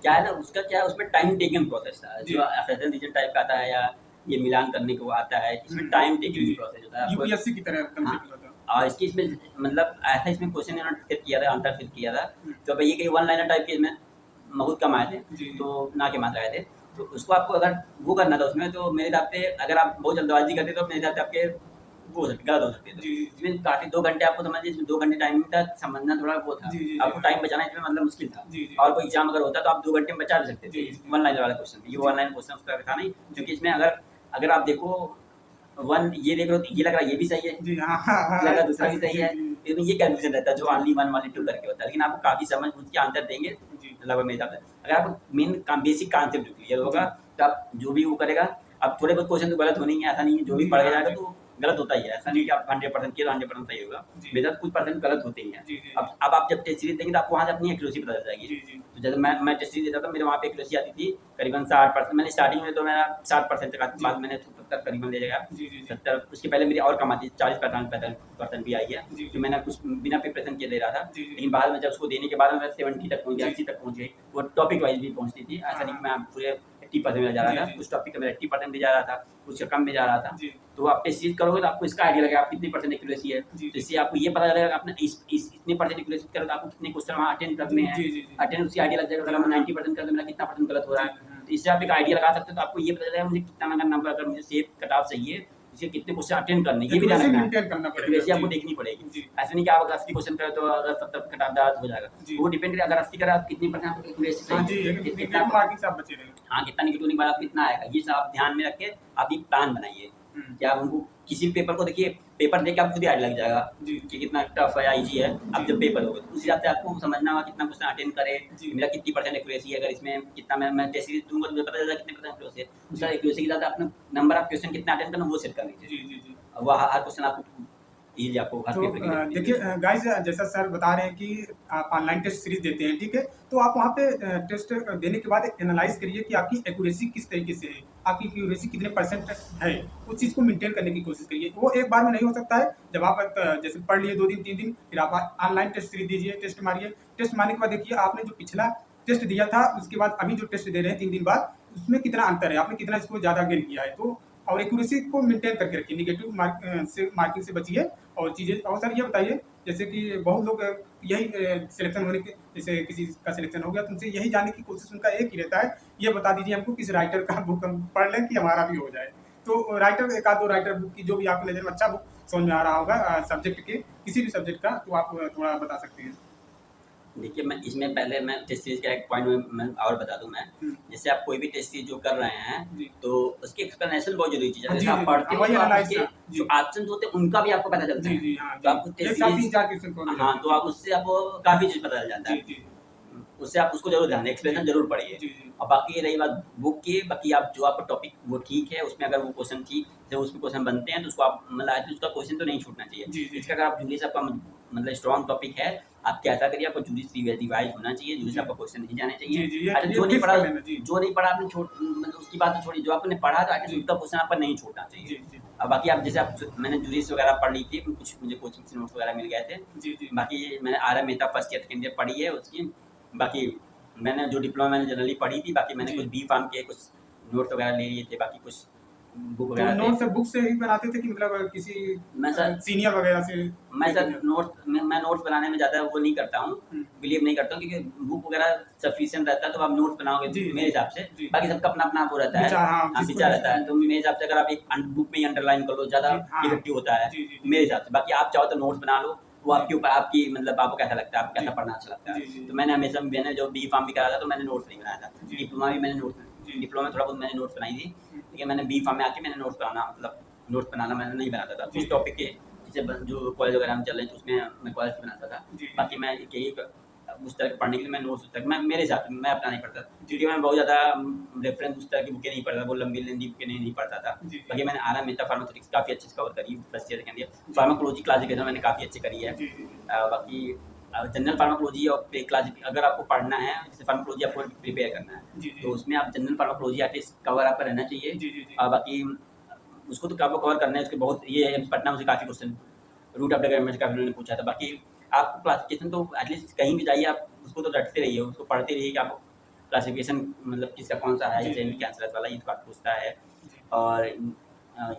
क्या है ना उसका क्या है उसमें टाइम टेकन प्रोसेस था, जी। जो असेसमेंट रीजन टाइप का आता है या ये मिलान करने को आता है, हुँ, इसमें टाइम जी, टेकिंग जी। प्रोसेस होता है आपको यूपीएससी की तरह एकदम से हाँ, किया था। और इसकी इसमें मतलब ऐसा इसमें क्वेश्चन इन्होंने फिट किया था, आंसर फिट किया था, हुँ, तो अब ये कि वन लाइनर टाइप के इसमें बहुत कम आए थे, जी, जी। तो ना के मात्रा आए थे। तो उसको आपको अगर वो करना था उसमें तो मेरे हिसाब से अगर आप बहुत जल्दबाज़ी करते तो मेरे हिसाब से आपके वो हो सकते गलत हो सकते थे। जी, जी, इसमें काफ़ी 2 घंटे आपको समझिए इसमें 2 घंटे टाइमिंग था, समझना थोड़ा वो था। जी, जी, जी, आपको हाँ। टाइम बचाना इसमें मतलब मुश्किल था। जी, जी, और कोई एग्ज़ाम अगर होता तो आप 2 घंटे में बचा भी सकते थे, जी, जी, वन लाइनर वाला क्वेश्चन। ये जी, वन लाइनर क्वेश्चन उस तरह का था नहीं, जी, क्योंकि इसमें अगर अगर आप देखो वन ये देख रहे हो तो ये लग रहा है ये भी सही है, जी, हाँ, हाँ, हाँ, लग रहा है दूसरा भी सही जी, है। जी, इसमें ये कन्फ्यूज़न रहता है जो जी, ओनली 1 ओनली 2 करके होता है। लेकिन आपको काफ़ी समझ बूझ के आंसर देंगे जी, लगभग मेरे हिसाब से। अगर आपको मेन बेसिक कॉन्सेप्ट जो क्लियर होगा जी, तो आप जो भी वो करेगा अब थोड़े बहुत क्वेश्चन तो गलत होने ही हैं, ऐसा नहीं है जो भी जी, पढ़ के हाँ, जाएगा जी, तो गलत होता ही है। ऐसा नहीं जी, कि आप 100% किए तो 100% सही होगा। जी, मेरे साथ कुछ परसेंट गलत होते ही हैं। जी, जी, अब आप जब टेस्ट सीरीज़ देंगे तो आपको वहाँ से अपनी एक्यूरेसी पता चल जाएगी। जी, जी, तो जैसे मैं टेस्ट सीरीज़ देता था मेरे वहाँ पे एक्यूरेसी आती थी करीबन 60%। मैंने स्टार्टिंग में तो मेरा 60% तक जी, बाद मैंने 70 करीबन ले लिया जी, जी, जी, 70 उसके पहले मेरी और कम आती थी 40% भी आई है। जी, तो जी, मैंने कुछ बिना प्रिपरेशन किए दे रहा था। जी, जी, लेकिन बाद में जब उसको देने के बाद में मैं 70 तक पहुँच गया, जी, 80 तक पहुँच गई। वो टॉपिक वाइज़ भी पहुँचती थी। हाँ, ऐसा नहीं कि हाँ, मैं पूरे 80% में जा रहा जी, था। जी, कुछ टॉपिक का मेरा 80% भी जा रहा था, कुछ का कम भी जा रहा था। जी, तो आप टेस्ट सीरीज़ करोगे तो आपको इसका आइडिया लगेगा आप कितनी परसेंट एक्यूरेसी है। जी, तो जी, इससे आपको ये पता चलेगा कि आपने इस इतने परसेंट एक्यूरेसी करोगे तो आपको कितने क्वेश्चन वहाँ अटेंड करने जी, हैं। जी, जी, जी, अटेंड उससे आइडिया लग जाएगा जी, अगर हाँ, मैं हाँ, 90% कर दूँ मेरा कितना परसेंट गलत हो रहा जी, है। हाँ, तो इससे आप एक आइडिया लगा सकते हो तो आपको ये पता चलेगा मुझे कितना नंबर अगर मुझे सेफ कट ऑफ सही है, इसे कितने क्वेश्चन अटेंड करने हैं, ये भी ध्यान एक्यूरेसी रखना है। मेंटेन करना पड़ेगा। एक्यूरेसी जी, आपको देखनी पड़ेगी। जी, ऐसा नहीं कि आप अगर 80 क्वेश्चन करें तो अगर 70 कट ऑफ ज़्यादा हो जाएगा। जी, वो डिपेंड करेगा अगर 80 करें आप कितनी परसेंट आपकी एक्यूरेसी हाँ सही जी, है। एक कितना नेगेटिव मार्किंग से आप बचे रहें। हाँ, कितना निगेटिव होने के बाद आपको कितना आएगा, ये सब आप ध्यान में रख के आप एक प्लान बनाइए। हुँ, कि आप उनको किसी भी पेपर को देखिए, पेपर देख के आपको खुद ही आइडिया लग जाएगा जी, कि कितना टफ है या ईज़ी है। अब जी, जब पेपर होगा तो उस हिसाब से आपको समझना होगा कितना क्वेश्चन अटेंड करें, जी, मेरा कितनी परसेंट एक्यूरेसी है, अगर इसमें कितना मैं टेस्ट सीरीज़ दूँगा तो मुझे पता चलेगा कितने परसेंट एक्यूरेसी है। उस जी, एक्यूरेसी के साथ अपना नंबर ऑफ क्वेश्चन कितना अटेंड करना वो सेट कर लीजिए। जी, जी, जी, अब वह हर क्वेश्चन आपको इजीली आपको हर तो पेपर की जानकारी मिल देखिए जाएगी। गाइस, जैसा सर बता रहे हैं कि आप ऑनलाइन टेस्ट सीरीज देते हैं, ठीक है? तो आप वहाँ पे टेस्ट देने के बाद एनालाइज करिए कि आपकी एक्यूरेसी किस तरीके से है, आपकी एक्यूरेसी कितने परसेंट है, उस चीज़ को मेंटेन करने की कोशिश करिए। वो एक बार में नहीं हो सकता है। जब आप जैसे पढ़ लिए 2 दिन 3 दिन, फिर आप ऑनलाइन टेस्ट सीरीज दीजिए, टेस्ट मारिए। टेस्ट मारने के बाद देखिए आपने जो पिछला टेस्ट दिया था, उसके बाद अभी जो टेस्ट दे रहे हैं 3 दिन बाद, उसमें कितना अंतर है, आपने कितना इसको ज़्यादा गेन किया है। तो और एक्यूरेसी को मेंटेन करके रखिए, नेगेटिव मार्किंग से बचिए। और चीज़ें, और सर ये बताइए, जैसे कि बहुत लोग यही सिलेक्शन होने के, जैसे किसी का सिलेक्शन हो गया तो उनसे यही जानने की कोशिश उनका एक ही रहता है, ये बता दीजिए हमको किस राइटर का बुक हम पढ़ लें कि हमारा भी हो जाए। तो राइटर, एक आध दो राइटर बुक की जो भी आपकी नज़र में अच्छा बुक समझ में आ रहा होगा सब्जेक्ट के, किसी भी सब्जेक्ट का, तो आप थोड़ा बता सकते हैं। देखिए, मैं इसमें पहले मैं टेस्ट सीरीज़ का एक पॉइंट मैं और बता दूँ मैं, जैसे आप कोई भी टेस्ट सीरीज़ जो कर रहे हैं, जी। तो उसकी एक्सप्लेनेशन बहुत ज़रूरी चीज़ है। हाँ, जी, जैसे जी, आप जी। पढ़ते हो वही तो आप एनालाइज़ उसके था। जो जी। ऑप्शंस होते हैं उनका भी आपको पता चलता जी, है। जी, हाँ, तो जी। आपको टेस्ट एक साथ सीरीज़ 3-4 क्वेश्चन कवर हो हाँ, जाते हैं। तो जी। आप उससे आपको काफ़ी चीज़ पता चल जाता जी, है। जी। उससे आप उसको ज़रूर ध्यान दें, जी। एक्सप्लेनेशन ज़रूर पढ़िए। जी, जी। और बाकी रही बात बुक की, बाकी आप जो आपका टॉपिक वो ठीक है, उसमें अगर वो क्वेश्चन ठीक से उसमें क्वेश्चन बनते हैं तो उसको आप मतलब एटलीस्ट उसका क्वेश्चन तो नहीं छूटना चाहिए। जी, जी, इसका जी। अगर आप जूरी से आपका मतलब स्ट्रॉन्ग टॉपिक है, आप क्या ऐसा करिए, आपको जूरी से रिवाइज़ होना चाहिए, जूरी से जी। आपका क्वेश्चन नहीं जाने जी, चाहिए। जी। अच्छा, ये फिक्स कर लेना। जी। जो नहीं पढ़ा आपने मतलब उसकी बात तो छोड़िए, जो आपने पढ़ा तो एटलीस्ट जी। उसका क्वेश्चन आपका नहीं छूटना चाहिए। जी, जी। बाकी आप जैसे आप मैंने जूरीस वगैरह पढ़ ली थी, कुछ मुझे कोचिंग से नोट्स वगैरह मिल गए थे। जी, जी। बाकी मैंने RM. Mehta first year, second year पढ़ी है उसकी। बाकी मैंने जो डिप्लोमा मैंने जनरली पढ़ी थी, बाकी मैंने जी। कुछ बी फार्म के कुछ नोट्स वगैरह ले लिए थे, बाकी कुछ बुक तो वगैरह थे। नोट्स बुक से ही बनाते थे कि मतलब किसी मैं सर सीनियर वगैरह से मैं लेते सर थे? मैं नोट्स बनाने में ज़्यादा वो नहीं करता हूँ, हुँ। बिलीव नहीं करता हूँ, क्योंकि बुक वगैरह सफिशिएंट रहता है तो आप नोट्स बनाओगे जी, मेरे जी। हिसाब से। जी। बाकी सबका अपना-अपना वो रहता है, विचार, हाँ, जिसको विचार जैसे रहता है। समझे। तो जी। मेरे हिसाब से अगर आप एक बुक में ही अंडरलाइन कर लो, ज़्यादा जी, हाँ। इफेक्टिव होता है, जी, जी, जी। मेरे हिसाब से। बाकी आप चाहो तो नोट्स बना लो, वो जी। आपके ऊपर, आपकी मतलब आपको कैसा लगता है, आपको जी। कैसा पढ़ना अच्छा लगता है। जी, जी, तो जी। मैंने जो बी फार्म भी करा था तो मैंने नोट्स नहीं बनाया था। जी। डिप्लोमा भी मैंने नोट्स जी। डिप्लोमा में थोड़ा बहुत मैंने नोट्स बनाई थी, हुँ। लेकिन मैंने बी फार्म में आके मैंने नोट्स बनाना मैंने नहीं बनाता था। जी, कुछ जी। टॉपिक के जैसे जो कॉलेज वगैरह में चल रहे थे उसमें मैं कॉलेज से बनाता था। जी, जी, बाकी जी। मैं यही उस तरह के पढ़ने के लिए मैं नोट्स उस तरह मैं मेरे हिसाब से मैं अपना नहीं पढ़ता, जी। क्योंकि मैं बहुत ज़्यादा रेफरेंस उस तरह की बुकें नहीं पढ़ता, वो लंबी-लंबी बुकें नहीं पढ़ता था। जी, जी। बाकी मैंने आर.एम. मेहता फार्मास्यूटिक्स काफ़ी अच्छे से कवर करी फर्स्ट ईयर, सेकंड ईयर। जी। फार्माकोलॉजी क्लासिफिकेशन मैंने काफ़ी अच्छी करी है। जी, जी, जी। बाकी जनरल फार्माकोलॉजी और प्री क्लासिफि अगर आपको पढ़ना है, जैसे फार्माकोलॉजी आपको प्रिपेयर करना है, जी, जी। तो उसमें आप जनरल फार्माकोलॉजी एटलीस्ट कवर आपका रहना चाहिए। जी, जी, जी। बाकी उसको तो आपको कवर करना है, उसके बहुत ये है, पढ़ना मुझे काफ़ी question root of the government काफ़ी लोगों ने पूछा था। बाकी आप क्लासिफिकेशन तो एटलीस्ट कहीं भी जाइए, आप उसको तो रटते रहिए, उसको पढ़ते रहिए कि आपको क्लासिफिकेशन मतलब किसका कौन-सा है, जी, जैसे जी। कैंसर वाला ये तो काफ़ी पूछता है। जी। और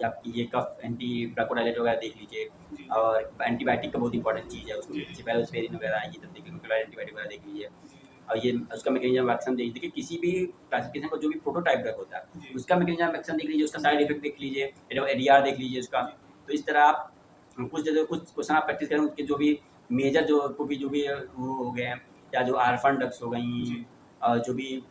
आपकी ये कफ एंटी ब्रोंकोडायलेट वगैरह देख लीजिए। जी, जी। और एंटीबायोटिक का बहुत इंपॉर्टेंट चीज़ है, उसको जी, जी। सेफालोस्पेरिन वगैरह ये सब देख लीजिए, एंटीबायोटिक वगैरह देख लीजिए। जी, जी। और ये उसका मैकेनिज्म ऑफ एक्शन देख लीजिए, कि किसी भी क्लासिफिकेशन का जो भी प्रोटोटाइप ड्रग होता है, जी। उसका मैकेनिज्म ऑफ एक्शन देख लीजिए, उसका साइड इफेक्ट देख लीजिए, एडीआर देख लीजिए उसका। जी। तो इस तरह आप कुछ जगह कुछ क्वेश्चन आप प्रैक्टिस करें, उनके जो भी मेजर जो भी वो हो गए हैं, या जो आर्फन ड्रग्स हो गई, जी। और जो भी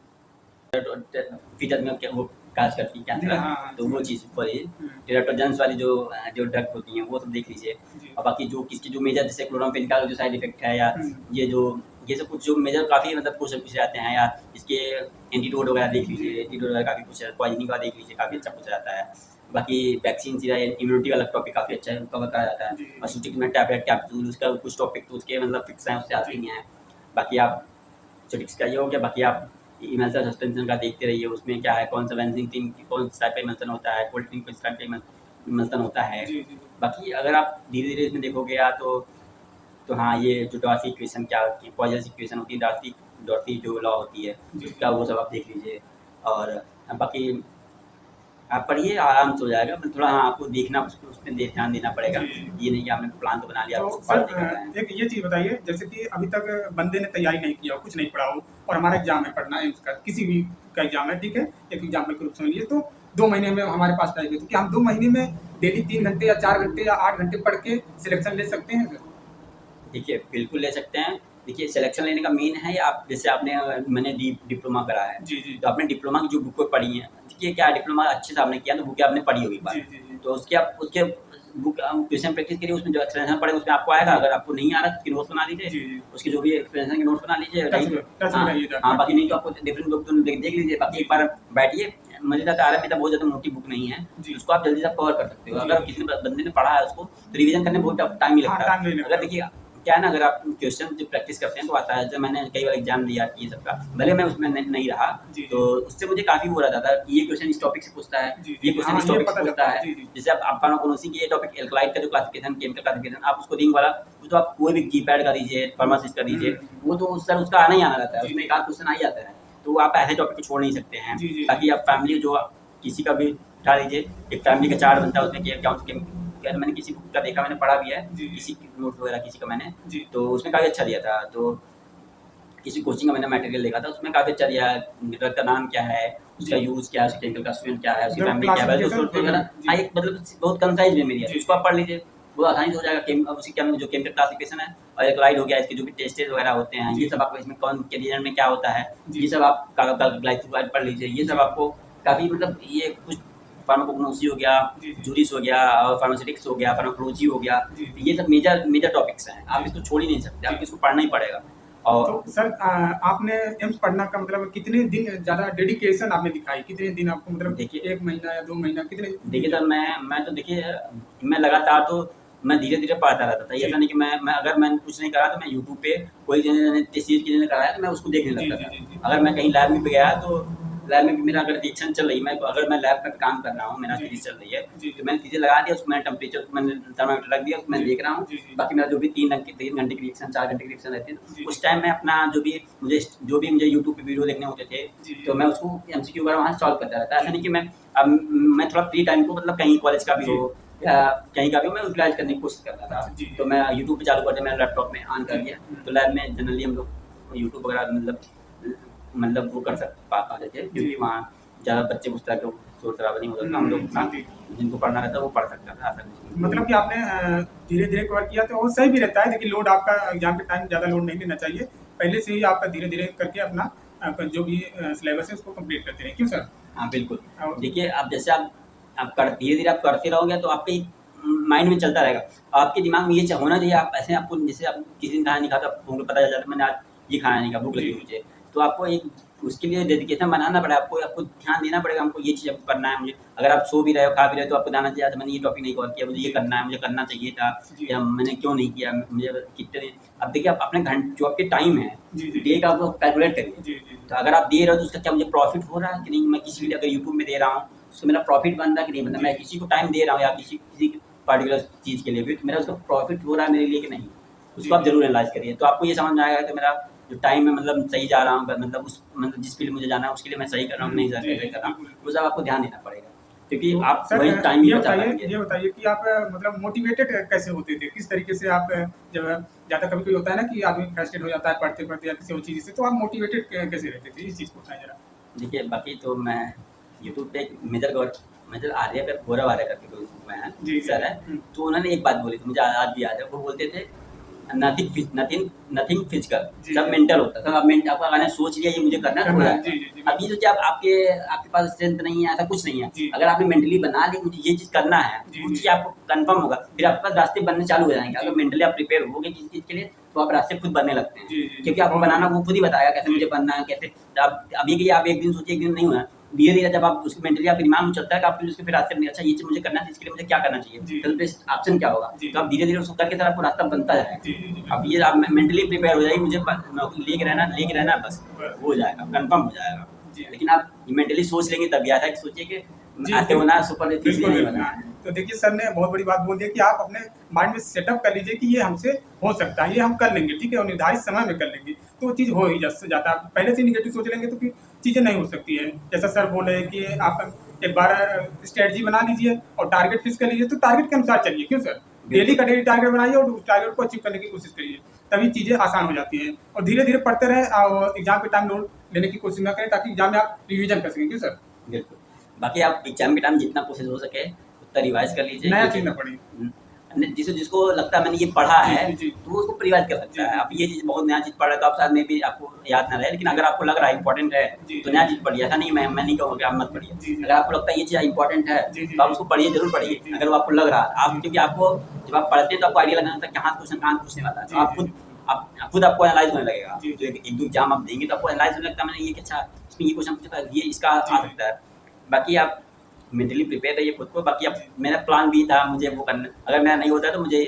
फीचर में क्या वो काज करती है जी, कैंसर, हाँ, हाँ, तो वो समझ चीज़ पढ़िए। हुँ। टेराटोजेंस वाली जो ड्रग होती हैं वो सब देख लीजिए। जी। और बाकी जो किसकी जो मेजर जैसे क्लोरामफेन का जो साइड इफेक्ट है, या हुँ। ये सब कुछ जो मेजर काफ़ी मतलब क्वेश्चन पूछे जाते हैं, या इसके एंटीडोट वगैरह देख लीजिए, एंटीडोट वगैरह काफ़ी पूछा, पॉइजनिंग का देख लीजिए, काफ़ी अच्छा पूछा जाता है। बाकी वैक्सीन या इम्यूनिटी वाला टॉपिक काफ़ी अच्छा कवर करा जाता है। जी। और सूटिक में टैबलेट कैप्सूल उसका कुछ टॉपिक तो उसके मतलब फिक्स हैं, उससे आते जी। ही हैं। बाकी आप सूटिक्स का ये हो गया, बाकी आप इमल्सन सस्पेंशन का देखते रहिए, उसमें क्या है, कौन सा बेंजीन टीम कौन सा टाइप का इमल्सन होता है, कोल्ड टीम किस टाइप का इमल्सन होता है। जी, जी, जी। बाकी अगर आप धीरे-धीरे इसमें देखोगे या तो हाँ, ये जो डॉर्सी इक्वेशन क्या होती है, पॉइजनस इक्वेशन होती है, डॉर्सी जो लॉ होती है, जी, जी। उसका वो सब आप देख लीजिए। और बाकी आप पढ़िए, आराम से हो जाएगा। बस थोड़ा हाँ, आपको देखना उसमें ध्यान देना पड़ेगा। जी, जी। ये नहीं कि आपने प्लान तो बना लिया, आप तो उसको सर फॉलो नहीं कर रहे हैं। एक ये चीज़ बताइए, जैसे कि अभी तक बंदे ने तैयारी नहीं किया हो, कुछ नहीं पढ़ा हो, और हमारा एग्ज़ाम है, पढ़ना है उसका, किसी भी का एग्ज़ाम है, ठीक है? एक एग्ज़ाम्पल के रूप समझ लीजिए, तो 2 महीने में हमारे पास टाइम है, तो क्या हम 2 महीने में डेली 3 घंटे या 4 घंटे या 8 घंटे पढ़ के सिलेक्शन ले सकते हैं सर? देखिए, बिल्कुल ले सकते हैं। देखिए, सिलेक्शन लेने का मेन है, आप जैसे मैंने डिप्लोमा करा है, जी, जी। तो आपने डिप्लोमा की जो बुकें पढ़ी हैं, देखिए क्या डिप्लोमा अच्छे से आपने किया तो बुकें आपने पढ़ी होगी एक जी, बार। जी, जी। तो उसके बुक क्वेश्चन प्रैक्टिस करिए, उसमें जो एक्सप्लेनेशन पढ़े उसमें आपको आएगा। अगर आपको नहीं आ रहा तो उसके नोट्स बना लीजिए, जी, जी। उसके जो भी एक्सप्लेनेशन के नोट्स बना लीजिए। टच में हाँ, रहिए ज़्यादा। हाँ, बाकी नहीं तो आपको डिफरेंट बुक तो देख लीजिए। बाकी एक बार बैठिए, मज़ेदार आ रहा है, मेरा बहुत ज़्यादा मोटी बुक नहीं है, जी। उसको आप जल्दी से कवर कर सकते हो। जी, अगर जी। किसी बंदे ने पढ़ा है उसको तो रिवीजन करने में बहुत टाइम ही हाँ, लगता टाइम नहीं है। लगता। अगर देखिए क्या है ना, अगर आप क्वेश्चन जो प्रैक्टिस करते हैं तो आता है। जब मैंने कई बार एग्जाम दिया ये सबका, भले मैं उसमें नहीं रहा, जी, तो जी। उससे मुझे काफ़ी वो रहता था कि ये क्वेश्चन इस टॉपिक से पूछता है, जी, ये जी। क्वेश्चन हाँ, इस ये टॉपिक से पता पूछता चलता है। है। जी, जी। जैसे आप फार्माकोनोसी की ये टॉपिक एल्कलाइड का जो क्लासिफिकेशन, केमिकल क्लासिफिकेशन, आप उसको रिंग वाला, वो तो आप कोई भी जीपैड का दीजिए, फार्मासिस्ट का दीजिए, वो तो सर उसका आना ही आना रहता है, जी, उसमें जी। एक आध क्वेश्चन आ ही जाता है। तो आप ऐसे टॉपिक को छोड़ नहीं सकते हैं। जी, जी, ताकि जी। आप फैमिली जो किसी का भी उठा लीजिए, एक फैमिली का चार्ट बनता है उसमें कि क्या मैंने किसी बुक का देखा, मैंने पढ़ा भी है, जी, जी। किसी नोट वगैरह किसी का मैंने, जी। तो उसमें काफ़ी अच्छा दिया था। तो किसी कोचिंग का मैंने मटेरियल देखा था, उसमें काफ़ी अच्छा दिया है, ड्रग का नाम क्या है, उसका जी। यूज़ क्या है, उसके केमिकल कंस्टिट्यूएंट क्या है, उसकी मतलब फैमिली क्या है, क्लासिफिकेशन सोर्स देखे वगैरह। जी। हाँ, एक मतलब बहुत कंसाइज़ वे में दिया है, जी, उसको जी। आप पढ़ लीजिए, वो आसानी से हो जाएगा। अब उसी क्या जो केमिकल क्लासिफिकेशन है और एल्कलाइड हो गया, इसके जो भी टेस्टेज वगैरह होते हैं, जी, ये सब जी। आपको इसमें कौन के रिएजेंट में क्या होता है, जी, ये सब आप ग्लाइकोसाइड पढ़ लीजिए। ये सब जी। आपको काफ़ी मतलब ये कुछ फार्माकोग्नोसी हो गया, जी, जी। जूरिस हो गया और फार्मास्यूटिक्स हो गया, फार्माकोलॉजी हो गया, जी, तो जी। ये सब मेजर मेजर टॉपिक्स हैं। आप जी। इसको छोड़ ही नहीं सकते, जी। आपको इसको पढ़ना ही पड़ेगा। और तो सर आपने एम्स पढ़ना का मतलब कितने दिन ज़्यादा डेडिकेशन आपने दिखाई? कितने दिन आपको मतलब देखिए 1 महीना या 2 महीना कितने दिन देखिए ज़्यादा? सर, मैं तो देखिए मैं लगातार तो मैं धीरे-धीरे पढ़ता रहता था। जी। ऐसा नहीं कि मैं अगर मैंने कुछ नहीं करा तो मैं यूट्यूब पे कोई किसी चीज़ किसी ने कराया तो मैं उसको देखने जी, लगता जी, था। जी, जी। अगर मैं कहीं लैब में भी गया तो लैब में भी मेरा अगर रिएक्शन चल रही, मैं अगर मैं लैब में काम कर रहा हूँ, मेरा जी, थीसिस चल रही है, जी। तो मैंने थीसिस लगा दिया, उसको मैंने टेम्परेचर, उसको मैंने थर्मामीटर रख दिया, उसको मैं जी, देख रहा हूँ। जी, जी। बाकी मेरा जो भी 3 घंटे की रिएक्शन, 4 घंटे की रिएक्शन रहती है, जी, तो जी। उस टाइम मैं अपना जो भी मुझे यूट्यूब पे वीडियो देखने होते थे, जी, जी। तो मैं उसको एमसीक्यू वगैरह वहाँ सॉल्व करता रहता। ऐसा जी, नहीं कि अब मैं थोड़ा फ्री टाइम को मतलब कहीं कॉलेज का भी जी। हो या कहीं का भी हो, मैं यूटिलाइज़ करने की कोशिश करता था। अच्छा, जी, तो जी। मैं यूट्यूब पे चालू कर दिया, मैंने लैपटॉप में ऑन जी। कर दिया, हुँ। तो लैब में जनरली हम लोग यूट्यूब वगैरह मतलब वो कर पाते थे, जी। क्योंकि वहाँ ज़्यादा बच्चे उस तरह का शोर-शराबा नहीं होता था। हम लोग शांति। जिनको पढ़ना रहता है वो पढ़ सकता था आसानी से। मतलब कि आपने धीरे-धीरे कवर किया तो वो सही भी रहता है। देखिए लोड आपका एग्ज़ाम के टाइम ज़्यादा लोड नहीं लेना चाहिए। पहले से ही आपका धीरे-धीरे करके अपना जो भी सिलेबस है उसको कंप्लीट करते रहें। क्यों सर? हाँ, बिल्कुल। और देखिए, अब जैसे आप कर धीरे-धीरे आप करते रहोगे तो आपके माइंड में चलता रहेगा। आपके दिमाग में ये होना चाहिए, आप ऐसे आपको जैसे आप किसी दिन खाना नहीं खाता, आपको पता चल जाता है मैंने आज ये खाना नहीं खाया, भूख लगी जी, मुझे। तो आपको एक उसके लिए डेडिकेशन बनाना पड़ेगा, आपको ध्यान देना पड़ेगा, हमको ये चीज़ अब करना है मुझे। अगर आप सो भी रहे हो, खा भी रहे हो, तो आपको ध्यान चाहिए, आज मैंने ये टॉपिक नहीं कवर किया, मुझे ये जी, करना है, मुझे करना चाहिए था, जी, या मैंने क्यों नहीं किया, मुझे कितने दिन। अब देखिए, आप अपने जो आपके टाइम है, जी, जी, डे का वो कैलकुलेट करिए। जी, जी, तो अगर आप दे रहे हो तो उसका क्या मुझे प्रॉफ़िट हो रहा है कि नहीं? मैं किसी के लिए अगर यूट्यूब में दे रहा हूँ, उससे मेरा प्रॉफ़िट बन रहा है कि नहीं बन रहा? जी, मैं किसी को टाइम दे रहा हूँ या किसी किसी पर्टिकुलर चीज़ के लिए भी, तो मेरा उसका प्रॉफ़िट हो रहा है मेरे लिए कि नहीं? जी, उसको आप जी, ज़रूर एनालाइज़ करिए। तो आपको ये समझ में आएगा कि मेरा जो टाइम है मतलब सही जा रहा हूँ, मतलब जिस फील्ड में मुझे जाना है उसके लिए मैं सही कर रहा हूँ कि नहीं जी, सही जी, कर रहा हूँ। बिल्कुल। वो सब आपको ध्यान देना पड़ेगा, क्योंकि तो आप सर वही टाइम ही ये बचा बताइए पाएँगे। ये बताइए कि आप मतलब मोटिवेटेड कैसे होते थे? किस तरीके से आप जब ज़्यादा कभी-कभी होता है ना कि आदमी फ्रस्ट्रेट हो जाता है पढ़ते-पढ़ते या किसी और चीज़ से, तो आप मोटिवेटेड कैसे रहते थे? इस चीज़ को बताएँ ज़रा। देखिए, बाकी तो मैं यूट्यूब पे एक मेजर आर्यकर गौरव आर्यकर के कोई मैं हैं, जी, जी। सर हैं, हुँ। तो उन्होंने एक बात बोली थी, मुझे आज भी याद है। वो बोलते थे, नथिंग फिजिकल, जी, सब जी। मेंटल होता है। सब आपको अगर सोच लिया ये मुझे करना है तो हो करना है। जाएगा। जी, जी, जी, अब ये बिल्कुल। सोचिए, आप आपके पास स्ट्रेंथ नहीं है, ऐसा कुछ नहीं है। जी। अगर आपने मेंटली बना ली मुझे ये चीज़ करना है, जी, वो जी। चीज़ आपको कन्फर्म होगा, फिर आपके पास रास्ते बनने चालू हो जाएँगे। जी। अगर मेंटली आप प्रिपेयर होगे किसी चीज़ के लिए, तो आप रास्ते खुद बनने लगते हैं। जी, जी, जी। क्योंकि आपको बहुत बनाना बढ़िया। वो खुद ही बताएगा कैसे जी। मुझे बनना है, कैसे। अब ये कि आप एक दिन सोचिए, एक दिन नहीं होना। धीरे-धीरे जब आप उसको मेंटली आपके दिमाग में चलता है, तो आप फिर रास्ते में, अच्छा ये चीज़ मुझे करना है, तो इसके लिए मुझे क्या करना चाहिए? जी, चलो बेस्ट ऑप्शन क्या होगा? जी, तो आप धीरे-धीरे उसको करके सर आपको रास्ता बनता जाएगा। जी, जी, जी, अब बिल्कुल। ये आप मेंटली प्रिपेयर हो जाइए, मुझे नौकरी लेके रहना है बस, बस। वो हो जाएगा, कन्फर्म हो जाएगा। जी। लेकिन आप मेंटली सोच लेंगे तभी आता है, कि सोचिए कि जी, ऐसे होना है, सुपर इसलिए बिल्कुल, नहीं बिल्कुल, बना हाँ। है। तो देखिए सर ने बहुत बड़ी बात बोल दी है कि आप अपने माइंड में सेटअप कर लीजिए कि ये हमसे हो सकता है, ये हम कर लेंगे, ठीक है? और निर्धारित समय में कर लेंगे, तो वो चीज़ हो ही जाता है। पहले से नेगेटिव सोच लेंगे तो फिर चीज़ें नहीं हो सकती हैं। जैसा सर बोल रहे हैं कि आप एक बार स्ट्रैटेजी बना लीजिए और टारगेट फिक्स कर लीजिए, तो टारगेट के अनुसार चलिए, क्यों सर? डेली का बिल्कुल। डेली टारगेट बनाइए और उस टारगेट को अचीव करने की कोशिश करिए, तभी चीज़ें आसान हो जाती हैं। और धीरे-धीरे पढ़ते रहें और एग्ज़ाम के टाइम लोड लेने की कोशिश ना करें, ताकि एग्ज़ाम में आप रिवीज़न कर सकें, क्यों सर? बिल्कुल। बाकी आप एग्ज़ाम के टाइम जितना कोशिश हो सके उतना रिवाइज़ कर लीजिए, नया क्योंकि चीज़ ना पढ़ें। जिसको लगता है मैंने ये पढ़ा जी, है जी, जी। तो वो उसको प्रिवाइज कर सकता जी, है। जी। आप ये चीज़ बहुत नया चीज़ पढ़ रहे हो तो आप शायद में भी आपको याद ना रहे, लेकिन अगर आपको लग रहा है इंपॉर्टेंट है जी, तो जी। नया चीज़ पढ़िए। ऐसा नहीं मैं नहीं कहूँगा कि आप मत पढ़िए। जी, जी। अगर आपको लगता है ये चीज़ इंपॉर्टेंट है जी, जी, तो आप जी। उसको पढ़िए, ज़रूर जी, पढ़िए। जी। अगर वो आपको लग रहा है आप, जी। क्योंकि आपको जब आप पढ़ते हैं तो आपको आइडिया लगना होता है कहाँ क्वेश्चन कहाँ पूछने वाला है। तो जी, आप जी, जी, खुद आपको एनालाइज़ होने लगेगा। जी, जो जी। एक 1-2 एग्ज़ाम आप देंगे तो आपको एनालाइज़ होने लगता है मैंने ये कि अच्छा इसमें ये क्वेश्चन पूछा था, ये इसका जी, आ जी। सकता है। बाकी आप मेंटली प्रिपेयर रहिए खुद को। बाकी अब जी। मेरा प्लान भी था मुझे वो करना, अगर मेरा नहीं होता तो मुझे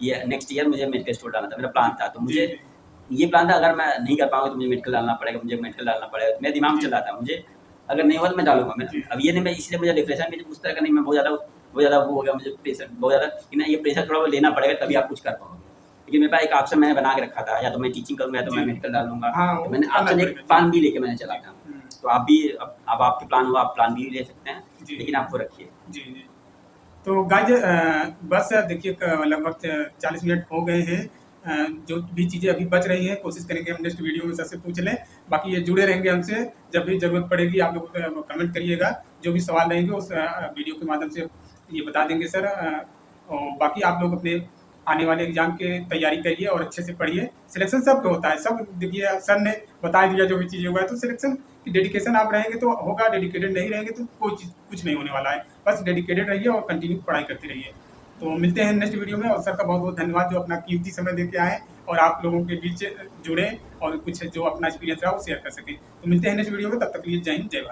ये नेक्स्ट ईयर मुझे मेडिकल स्टोर डालना था, मेरा जी, प्लान था। तो जी, मुझे जी। ये प्लान था अगर मैं नहीं कर पाऊँगा तो मुझे मेडिकल डालना पड़ेगा, मुझे मेडिकल डालना पड़ेगा। मेरे दिमाग में जी, चल रहा था मुझे अगर नहीं हुआ तो मैं डालूँगा। मैं जी। अब ये नहीं मैं इसलिए मुझे डिप्रेशन भी उस तरह का नहीं, मैं बहुत ज़्यादा वो हो गया मुझे प्रेशर बहुत ज़्यादा कि नहीं ये प्रेशर थोड़ा बहुत लेना पड़ेगा तभी जी। आप कुछ कर पाओगे। लेकिन मेरे पास एक ऑप्शन मैंने बना के रखा था, या तो मैं टीचिंग करूँगा या तो जी। मैं मेडिकल डालूँगा। हाँ, तो वो मैंने तो करना ऑप्शन एक पड़ेगा। जी। प्लान बी लेके मैंने चला जी। था। हुँ। तो आप भी अब आपके प्लान हुआ आप प्लान बी ले सकते हैं, जी। लेकिन आप वो रखिए। जी, जी। तो गाइज बस देखिए लगभग 40 मिनट हो गए हैं। जो भी चीज़ें अभी बच रही हैं कोशिश करेंगे हम नेक्स्ट वीडियो में सबसे पूछ लें। बाकी ये जुड़े रहेंगे हमसे, जब भी ज़रूरत पड़ेगी आप लोग कमेंट करिएगा। जो भी सवाल रहेंगे उस वीडियो के माध्यम से ये बता देंगे सर। और बाकी आप लोग अपने आने वाले एग्ज़ाम की तैयारी करिए और अच्छे से पढ़िए। सिलेक्शन सबका होता है, सब देखिए सर ने बता दिया जो भी चीज़ होगा। तो सिलेक्शन की डेडिकेशन आप रहेंगे तो होगा, डेडिकेटेड नहीं रहेंगे तो कोई चीज़ कुछ नहीं होने वाला है। बस डेडिकेटेड रहिए और कंटिन्यू पढ़ाई करते रहिए। तो मिलते हैं नेक्स्ट वीडियो में, और सर का बहुत-बहुत धन्यवाद जो अपना कीमती समय देके आए और आप लोगों के बीच जुड़े और कुछ जो अपना एक्सपीरियंस रहा वो शेयर कर सकें। तो मिलते हैं नेक्स्ट वीडियो में, तब तक के लिए जय हिंद, जय भारत।